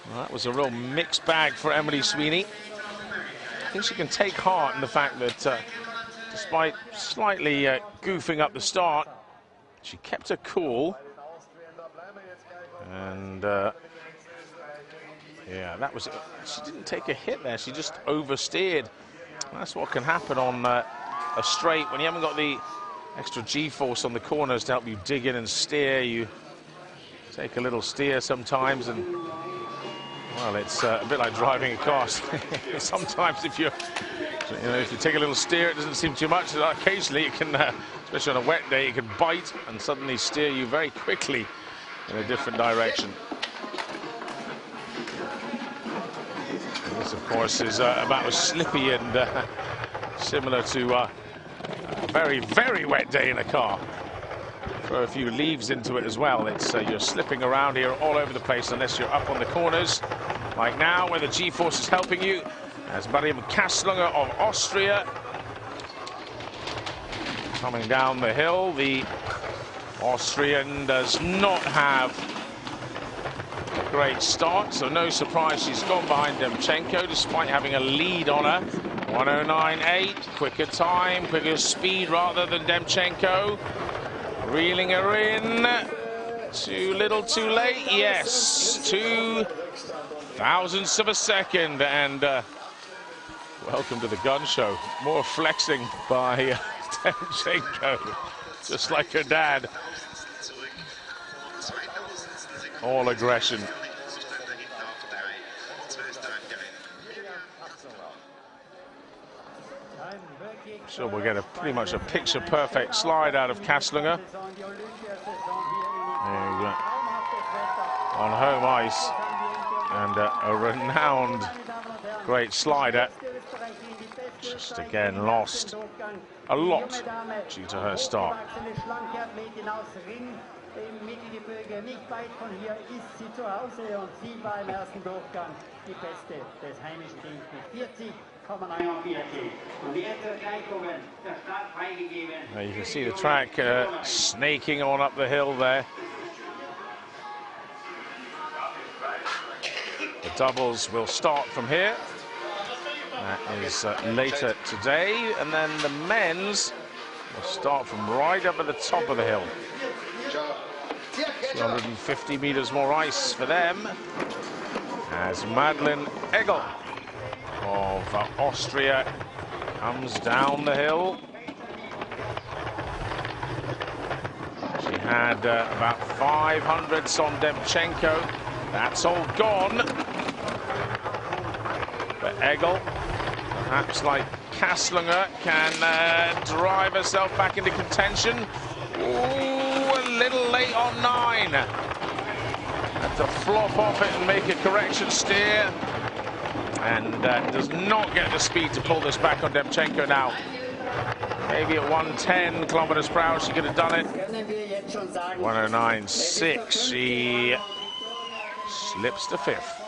S1: Well, that was a real mixed bag for Emily Sweeney. I think she can take heart in the fact that despite slightly goofing up the start, she kept her cool. And yeah, that was, she didn't take a hit there, she just oversteered. That's what can happen on a straight when you haven't got the extra G-force on the corners to help you dig in and steer. You take a little steer sometimes, and well, it's a bit like driving a car. Sometimes if you take a little steer, it doesn't seem too much. Occasionally it can, especially on a wet day, it can bite and suddenly steer you very quickly in a different direction. This, of course, is about as slippy and similar to a very wet day in a car. Throw a few leaves into it as well. It's you're slipping around here all over the place unless you're up on the corners, like now, where the G-force is helping you. As Mariam Kaslunger of Austria coming down the hill. The Austrian does not have a great start, so no surprise she's gone behind Nemchenko despite having a lead on her. 109.8, quicker time, quicker speed rather than Nemchenko. Reeling her in. Too little, too late. Yes, 2 thousandths of a second. And welcome to the gun show. More flexing by Nemchenko, just like her dad. All aggression. So we'll get pretty much a picture-perfect slide out of Kaslunger. On home ice, and a renowned great slider. Just again lost a lot due to her start. Now you can see the track snaking on up the hill there. The doubles will start from here. That is later today, and then the men's will start from right up at the top of the hill. 250 meters more ice for them, as Madeleine Egel of Austria comes down the hill. She had about 500ths on Nemchenko. That's all gone. But Egel, perhaps like Kaslunger, can drive herself back into contention. Ooh, a little late on 9. Had to flop off it and make a correction steer. And does not get the speed to pull this back on Nemchenko now. Maybe at 110 kilometers per hour she could have done it. 109.6. She slips to 5th.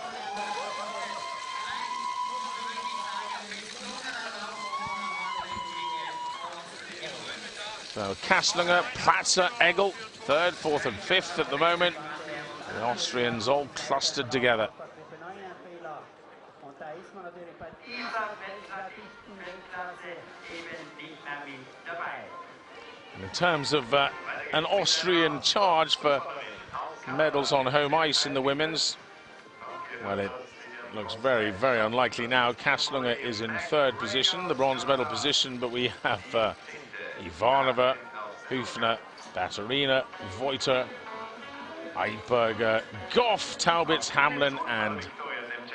S1: So Kaslunger, Platzer, Egel, 3rd, 4th and 5th at the moment. The Austrians all clustered together. In terms of an Austrian charge for medals on home ice in the women's, well, it looks very, very unlikely now. Kaslunger is in third position, the bronze medal position, but we have Ivanova, Hüfner, Tatyana, Voiter, Eidberger, Goff, Taubitz, Hamlin, and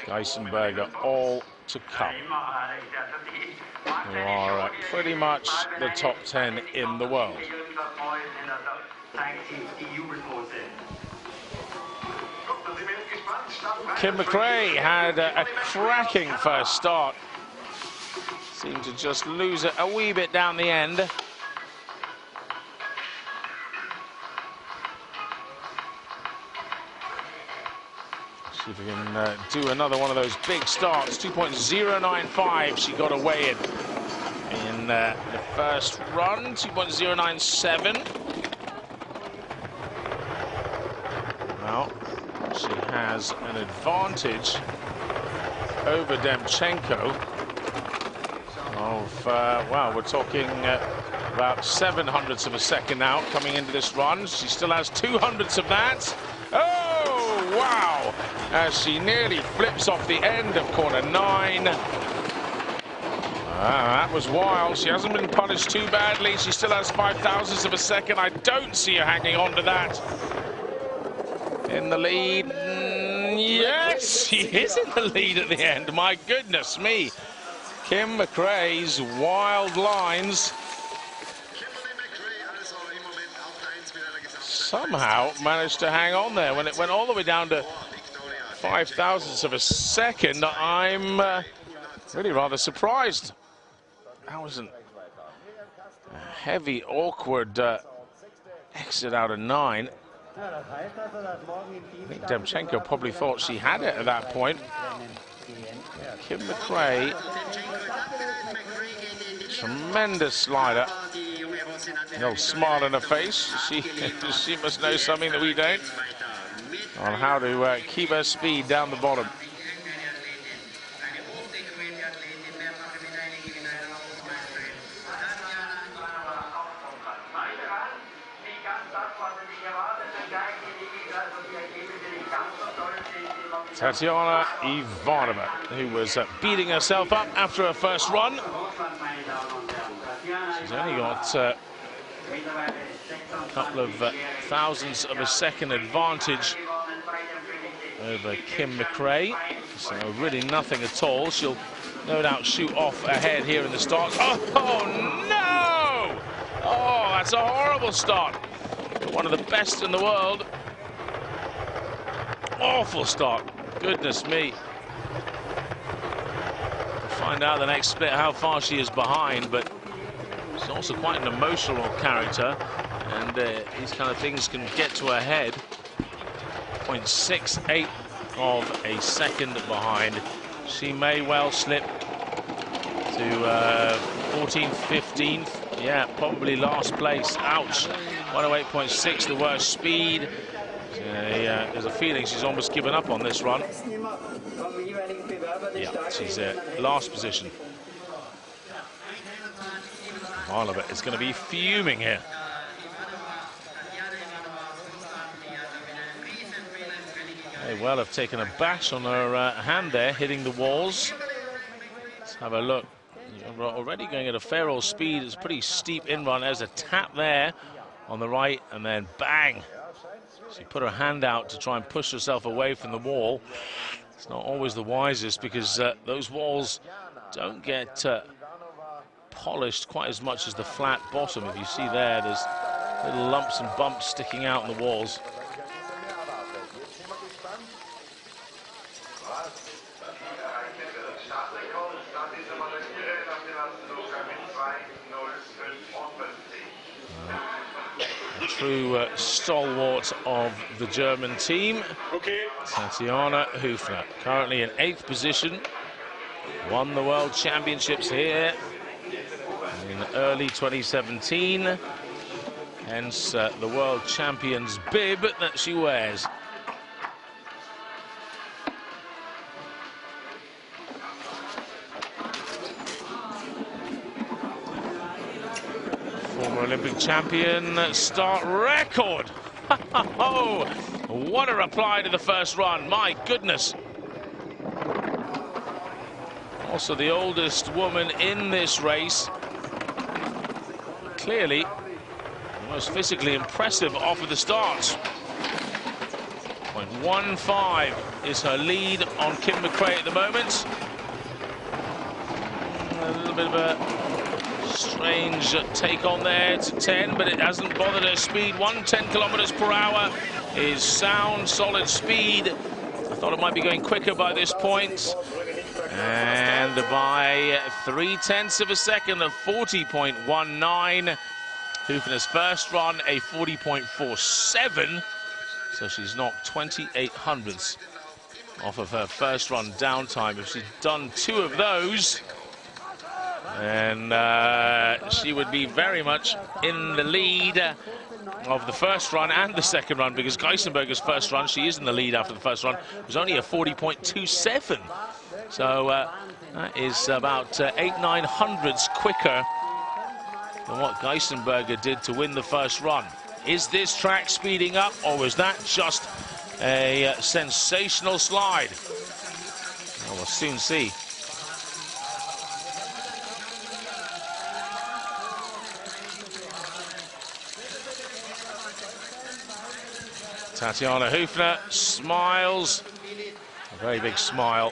S1: Geisenberger all to come. Who are pretty much the top 10 in the world. Kim Mcrae had a cracking first start. Seemed to just lose it a wee bit down the end. See if we can do another one of those big starts. 2.095 she got away in the first run. 2.097. Well, she has an advantage over Nemchenko of, well, we're talking about 700ths of a second now coming into this run. She still has 200ths of that. Oh, wow! As she nearly flips off the end of corner 9. That was wild. She hasn't been punished too badly. She still has 5,000ths of a second. I don't see her hanging on to that. In the lead. Yes, she is in the lead at the end. My goodness me. Kim Mcrae's wild lines somehow managed to hang on there. When it went all the way down to 5,000ths of a second, I'm really rather surprised. That was a heavy, awkward exit out of 9. I think Nemchenko probably thought she had it at that point. Kim Mcrae, tremendous slider. An old smile on her face. She must know something that we don't on how to keep her speed down the bottom. Tatyana Eve Oliver, who was beating herself up after her first run. She's only got a couple of thousandths of a second advantage over Kim Mcrae. So really nothing at all. She'll no doubt shoot off ahead here in the start. Oh no! Oh, that's a horrible start. One of the best in the world. Awful start. Goodness me. We'll find out the next split how far she is behind, but she's also quite an emotional character, and these kind of things can get to her head. 0.68 of a second behind. She may well slip to 14th, 15th. Yeah, probably last place. Ouch. 108.6, the worst speed. There's a feeling she's almost given up on this run. Yeah, she's last position. Oliver is going to be fuming here. May well have taken a bash on her hand there, hitting the walls. Let's have a look. You're already going at a fair old speed. It's a pretty steep in run. There's a tap there on the right, and then bang. She put her hand out to try and push herself away from the wall. It's not always the wisest, because those walls don't get polished quite as much as the flat bottom. If you see there, there's little lumps and bumps sticking out in the walls. True stalwart of the German team, Tatyana Hüfner, currently in 8th position, won the World Championships here in early 2017, hence the World Champions bib that she wears. Former Olympic champion, start record. Oh, what a reply to the first run, my goodness. Also the oldest woman in this race. Clearly the most physically impressive off of the start. 0.15 is her lead on Kim Mcrae at the moment. A little bit of a strange take on there to 10, but it hasn't bothered her speed. 110 kilometers per hour is sound, solid speed. I thought it might be going quicker by this point. And by 0.3 of a second of 40.19. Hufner's first run, a 40.47. So she's knocked 28 hundredths off of her first run downtime. If she'd done 2 of those, and she would be very much in the lead of the first run and the second run, because Geisenberger's first run, she is in the lead after the first run, was only a 40.27. So that is about 8-9 hundredths quicker than what Geisenberger did to win the first run. Is this track speeding up, or was that just a sensational slide? Well, we'll soon see. Tatyana Hufner smiles, a very big smile.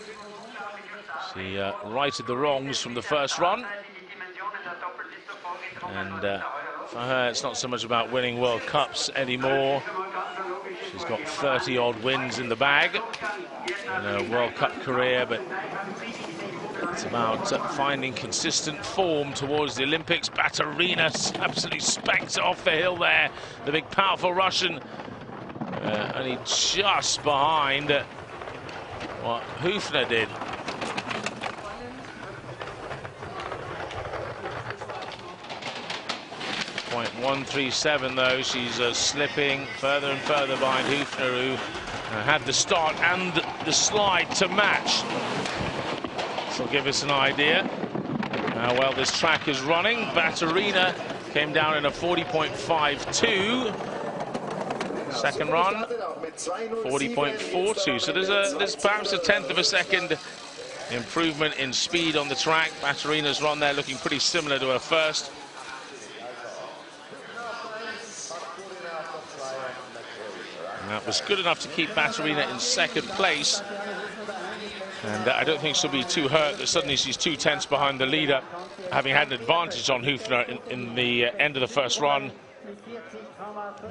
S1: She righted the wrongs from the first run. And for her, it's not so much about winning World Cups anymore. She's got 30-odd wins in the bag in her World Cup career, but it's about finding consistent form towards the Olympics. Baturina absolutely spanked it off the hill there. The big, powerful Russian, only just behind what Hufner did. 0.137 though, she's slipping further and further behind Hufner, who had the start and the slide to match. This will give us an idea how well this track is running. Baturina came down in a 40.52. Second run, 40.42. So there's perhaps 1/10 of a second improvement in speed on the track. Baturina's run there looking pretty similar to her first. And that was good enough to keep Baturina in second place. And I don't think she'll be too hurt that suddenly she's 2/10 behind the leader, having had an advantage on Hufner in the end of the first run.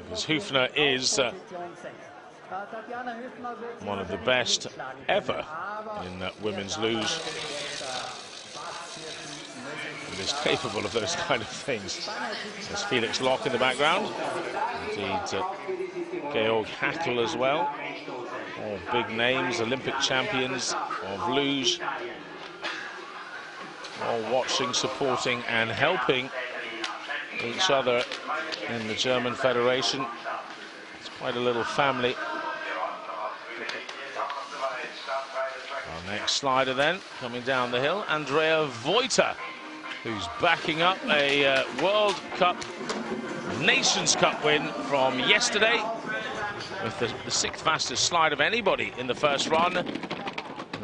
S1: Because Hufner is one of the best ever in women's luge. And is capable of those kind of things. There's Felix Locke in the background. Indeed, Georg Hackl as well. All big names, Olympic champions of luge. All watching, supporting and helping each other in the German Federation. It's quite a little family. Our next slider then, coming down the hill, Andrea Voita, who's backing up a World Cup, Nations Cup win from yesterday, with the 6th fastest slide of anybody in the first run.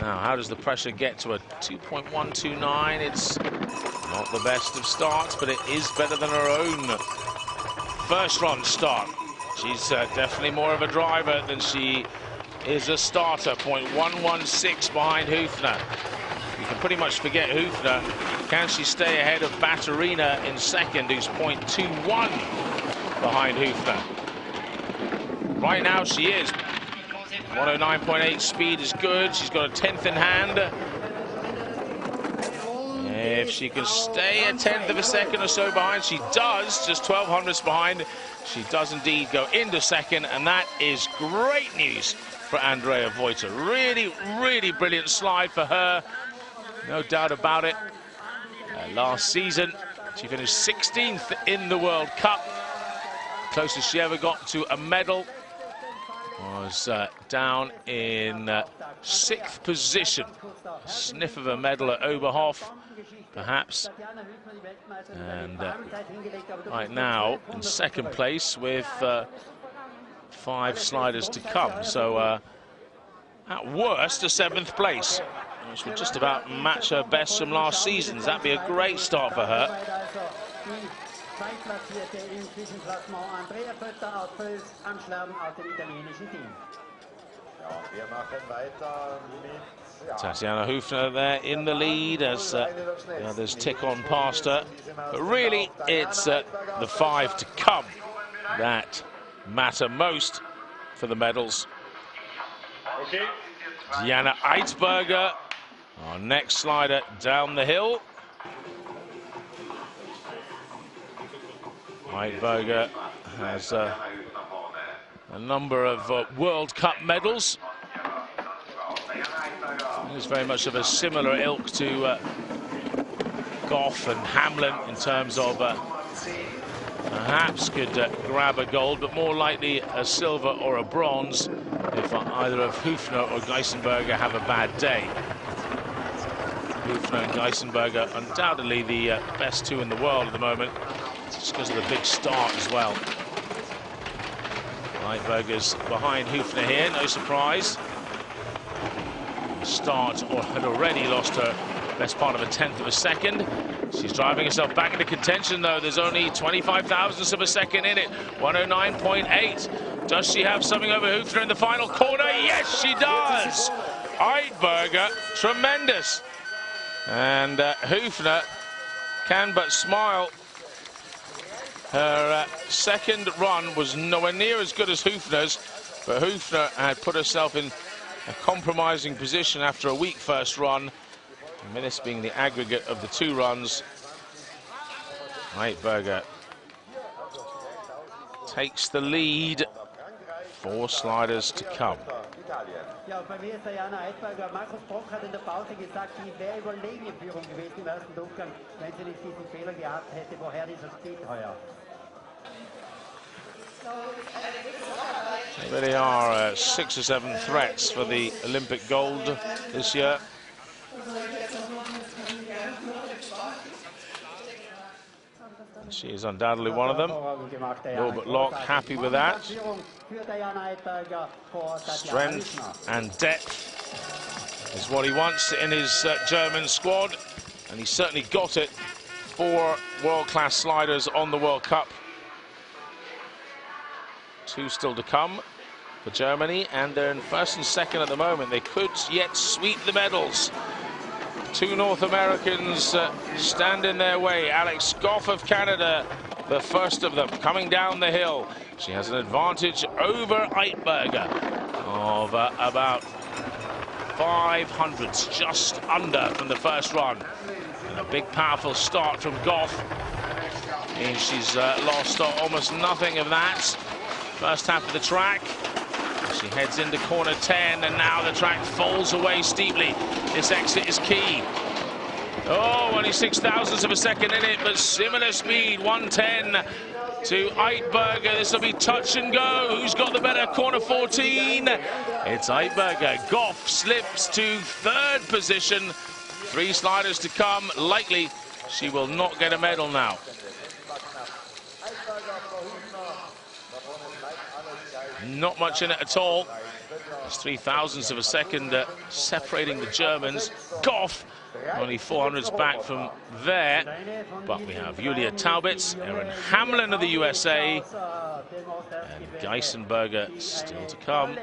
S1: Now, how does the pressure get to a 2.129? It's not the best of starts, but it is better than her own first run start. She's definitely more of a driver than she is a starter. 0.116 behind Hufner. You can pretty much forget Hufner. Can she stay ahead of Baturina in second, who's 0.21 behind Hufner? Right now she is. 109.8 speed is good. She's got a 10th in hand. If she can stay 1/10 of a second or so behind, she does, just 12 hundredths behind. She does indeed go into second, and that is great news for Andrea Voita. Really, really brilliant slide for her. No doubt about it. Last season, she finished 16th in the World Cup. Closest she ever got to a medal was down in 6th position. A sniff of a medal at Oberhof, perhaps. And right now in second place with 5 sliders to come. So at worst, a 7th place. which would just about match her best from last season. That'd be a great start for her. Tatyana Hufner there in the lead as the others tick on past her. But really, it's the 5 to come that matter most for the medals. Diana Eidberger, our next slider down the hill. Eidberger has a number of World Cup medals. He's very much of a similar ilk to Goff and Hamlin in terms of perhaps could grab a gold, but more likely a silver or a bronze if either of Hufner or Geisenberger have a bad day. Hufner and Geisenberger undoubtedly the best two in the world at the moment, just because of the big start as well. Eidberger's behind Hufner here, no surprise. Start or had already lost her best part of a 1/10 of a second. She's driving herself back into contention, though. There's only 25 thousandths of a second in it. 109.8. Does she have something over Hufner in the final corner? Yes, she does. Eidberger, tremendous. And Hufner can but smile. Her second run was nowhere near as good as Hufner's, but Hufner had put herself in a compromising position after a weak first run. And this being the aggregate of the two runs. Eidberger takes the lead. 4 sliders to come.
S2: Ja, bei mir ist Tatyana Eidberger. Markus Brock hat in der Pause gesagt, sie wäre überlegen in Führung gewesen im ersten Durchgang, wenn sie nicht diesen Fehler gehabt hätte. Woher dieser Speed heuer?
S1: There really are 6 or 7 threats for the Olympic gold this year. She is undoubtedly one of them. Robert Locke happy with that. Strength and depth is what he wants in his German squad, and he certainly got it. 4 world-class sliders on the World Cup. 2 still to come for Germany, and they're in first and second at the moment. They could yet sweep the medals. 2 North Americans stand in their way. Alex Goff of Canada, the first of them, coming down the hill. She has an advantage over Eidberger of about 500s, just under from the first run. And a big, powerful start from Goff means she's lost almost nothing of that. First half of the track. She heads into corner 10, and now the track falls away steeply. This exit is key. Oh, only 6 thousandths of a second in it, but similar speed, 110 to Eidberger. This will be touch and go. Who's got the better corner 14? It's Eidberger. Goff slips to 3rd position. 3 sliders to come. Likely she will not get a medal now. Not much in it at all. There's 3 thousandths of a second separating the Germans. Goff only 400s back from there. But we have Julia Taubitz, Erin Hamlin of the USA, and Geisenberger still to come.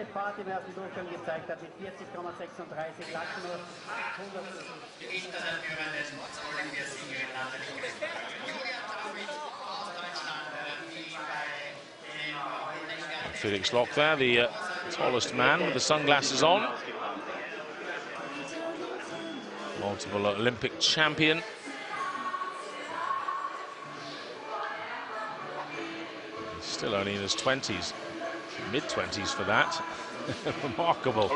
S1: Felix Locke there, the tallest man with the sunglasses on. Multiple Olympic champion. He's still only in his 20s, mid-20s for that. Remarkable.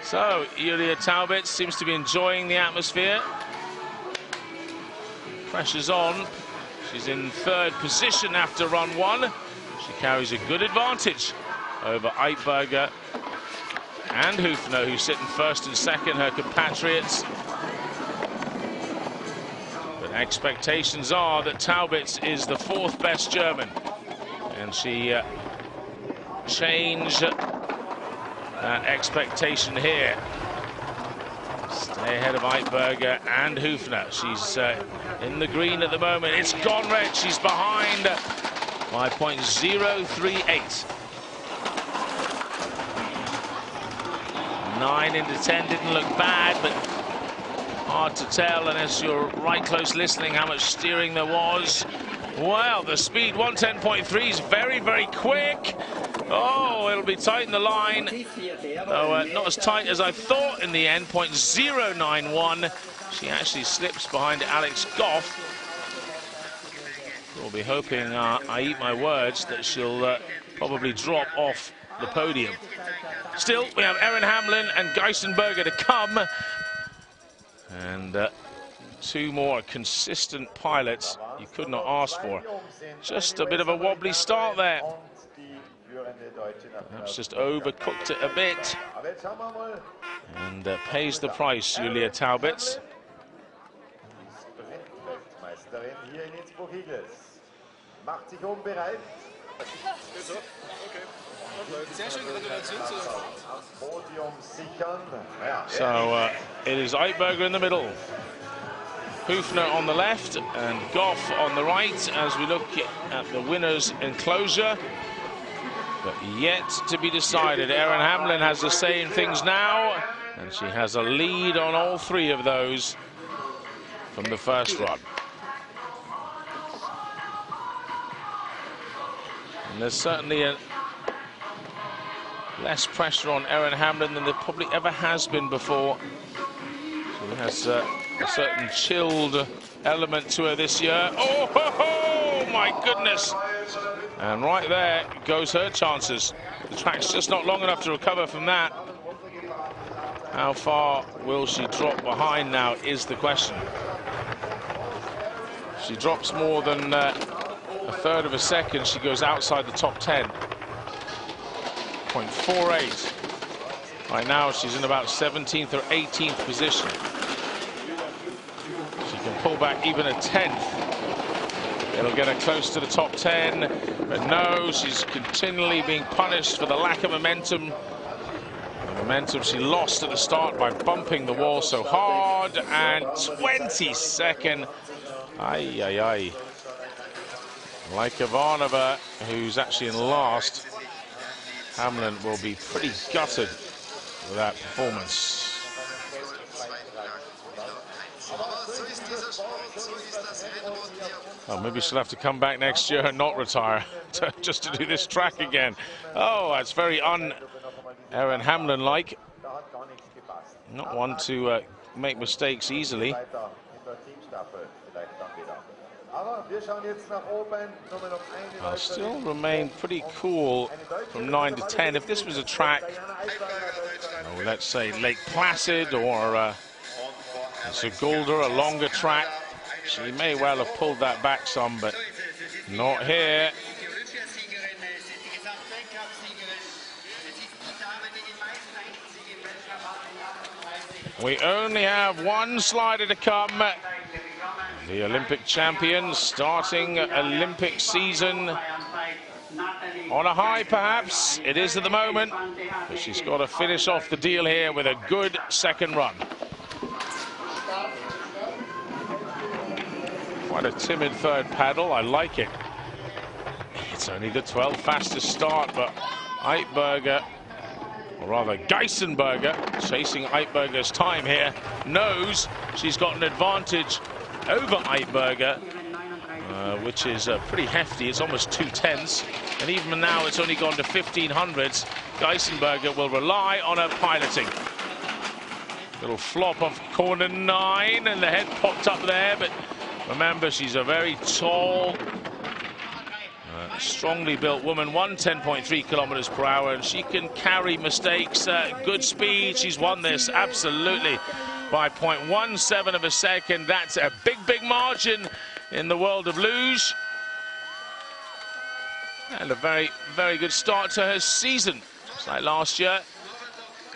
S1: So, Julia Taubitz seems to be enjoying the atmosphere. Pressure's on. She's in 3rd position after run 1. She carries a good advantage over Eidberger and Hufner, who sit in 1st and 2nd, her compatriots. But expectations are that Taubitz is the 4th best German. And she changed that expectation here. Stay ahead of Eitberger and Hufner. She's in the green at the moment. It's gone red. She's behind by 0.038. 9 into 10 didn't look bad, but hard to tell unless you're right close listening how much steering there was. Well, the speed 110.3 is very, very quick. Oh, it'll be tight in the line. Though not as tight as I thought in the end. 0.091. She actually slips behind Alex Goff. We'll be hoping, I eat my words, that she'll probably drop off the podium. Still, we have Erin Hamlin and Geisenberger to come. And two more consistent pilots you could not ask for. Just a bit of a wobbly start there. Perhaps just overcooked it a bit. And pays the price, Julia Taubitz. So it is Eitberger in the middle, Hufner on the left and Goff on the right as we look at the winner's enclosure. But yet to be decided. Erin Hamlin has the same things now, and she has a lead on all three of those from the first run. And there's certainly less pressure on Erin Hamlin than there probably ever has been before. She has a certain chilled element to her this year. Oh, my goodness. And right there goes her chances. The track's just not long enough to recover from that. How far will she drop behind now is the question. If she drops more than a third of a second, she goes outside the top 10. 0.48. Right now she's in about 17th or 18th position. She can pull back even a 10th. It'll get her close to the top 10, but no, she's continually being punished for the lack of momentum. The momentum she lost at the start by bumping the wall so hard, and 22nd. Ay, ay, ay. Like Ivanova, who's actually in last, Hamlin will be pretty gutted with that performance. Oh, maybe she'll have to come back next year and not retire just to do this track again. Oh, that's very Erin Hamlin-like. Not one to make mistakes easily. I'll still remain pretty cool from 9 to 10. If this was a track, let's say Lake Placid or Sigulda, a longer track, she may well have pulled that back some, but not here. We only have one slider to come. The Olympic champion starting Olympic season on a high, perhaps. It is at the moment, but she's got to finish off the deal here with a good second run. Quite a timid third paddle. I like it. It's only the 12th fastest start, but Eitberger, or rather Geisenberger, chasing Eitberger's time here, knows she's got an advantage over Eitberger, which is pretty hefty. It's almost 2/10, and even now it's only gone to 1500s. Geisenberger will rely on her piloting. Little flop off corner 9, and the head popped up there, but remember, she's a very tall, strongly built woman, 110.3 kilometers per hour, and she can carry mistakes. Good speed. She's won this absolutely by 0.17 of a second. That's a big, big margin in the world of luge. And a very, very good start to her season. Just like last year.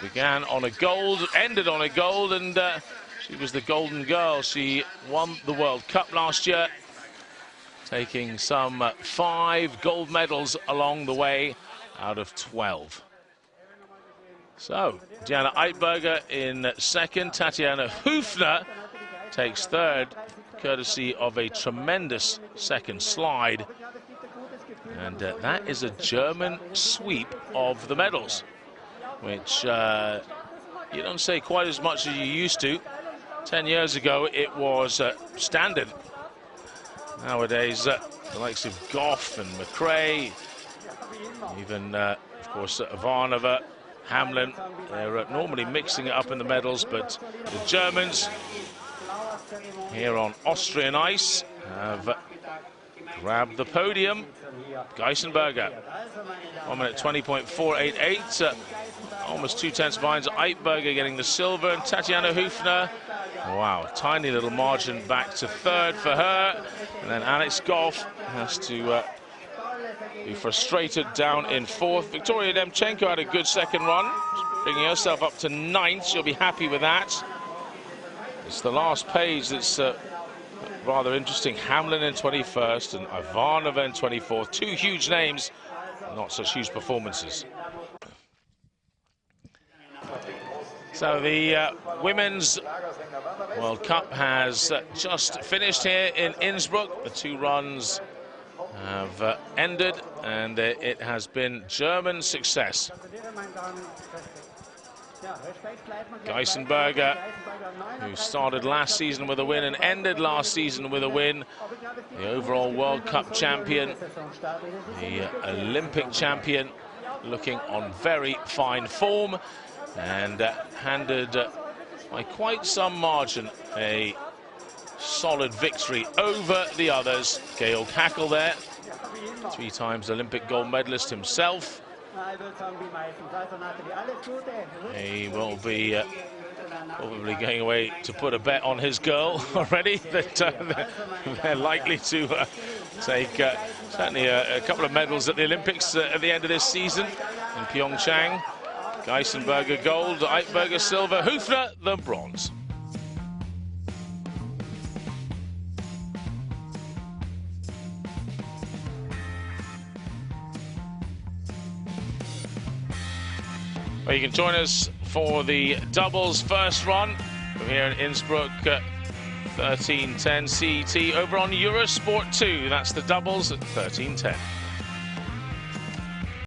S1: Began on a gold, ended on a gold, and she was the golden girl. She won the World Cup last year, taking some 5 gold medals along the way out of 12. So, Diana Eitberger in second. Tatyana Hüfner takes third, courtesy of a tremendous second slide. And that is a German sweep of the medals, which you don't say quite as much as you used to. 10 years ago, it was standard. Nowadays, the likes of Goff and Mcrae, even, of course, Ivanova, Hamlin, they're normally mixing it up in the medals, but the Germans here on Austrian ice have grabbed the podium. Geisenberger, 1 minute 20.488, almost 2/10 behind. Eitberger getting the silver, and Tatyana Hüfner, wow, tiny little margin back to third for her. And then Alex Goff has to be frustrated down in fourth. Victoria Nemchenko had a good second run, bringing herself up to ninth. She'll be happy with that. It's the last page that's rather interesting. Hamlin in 21st and Ivanova in 24th. Two huge names, not such huge performances. So the Women's World Cup has just finished here in Innsbruck. The two runs have ended, and it has been German success. Geisenberger, who started last season with a win and ended last season with a win, the overall World Cup champion, the Olympic champion, looking on very fine form, and handed by quite some margin a solid victory over the others. Georg Hackl there, 3 times Olympic gold medalist himself. He will be probably going away to put a bet on his girl already that they're likely to take certainly a couple of medals at the Olympics at the end of this season in Pyeongchang. Geisenberger gold, Eitberger silver, Hüfner the bronze. Well, you can join us for the doubles first run from here in Innsbruck, 13:10 CET over on Eurosport 2. That's the doubles at 13:10.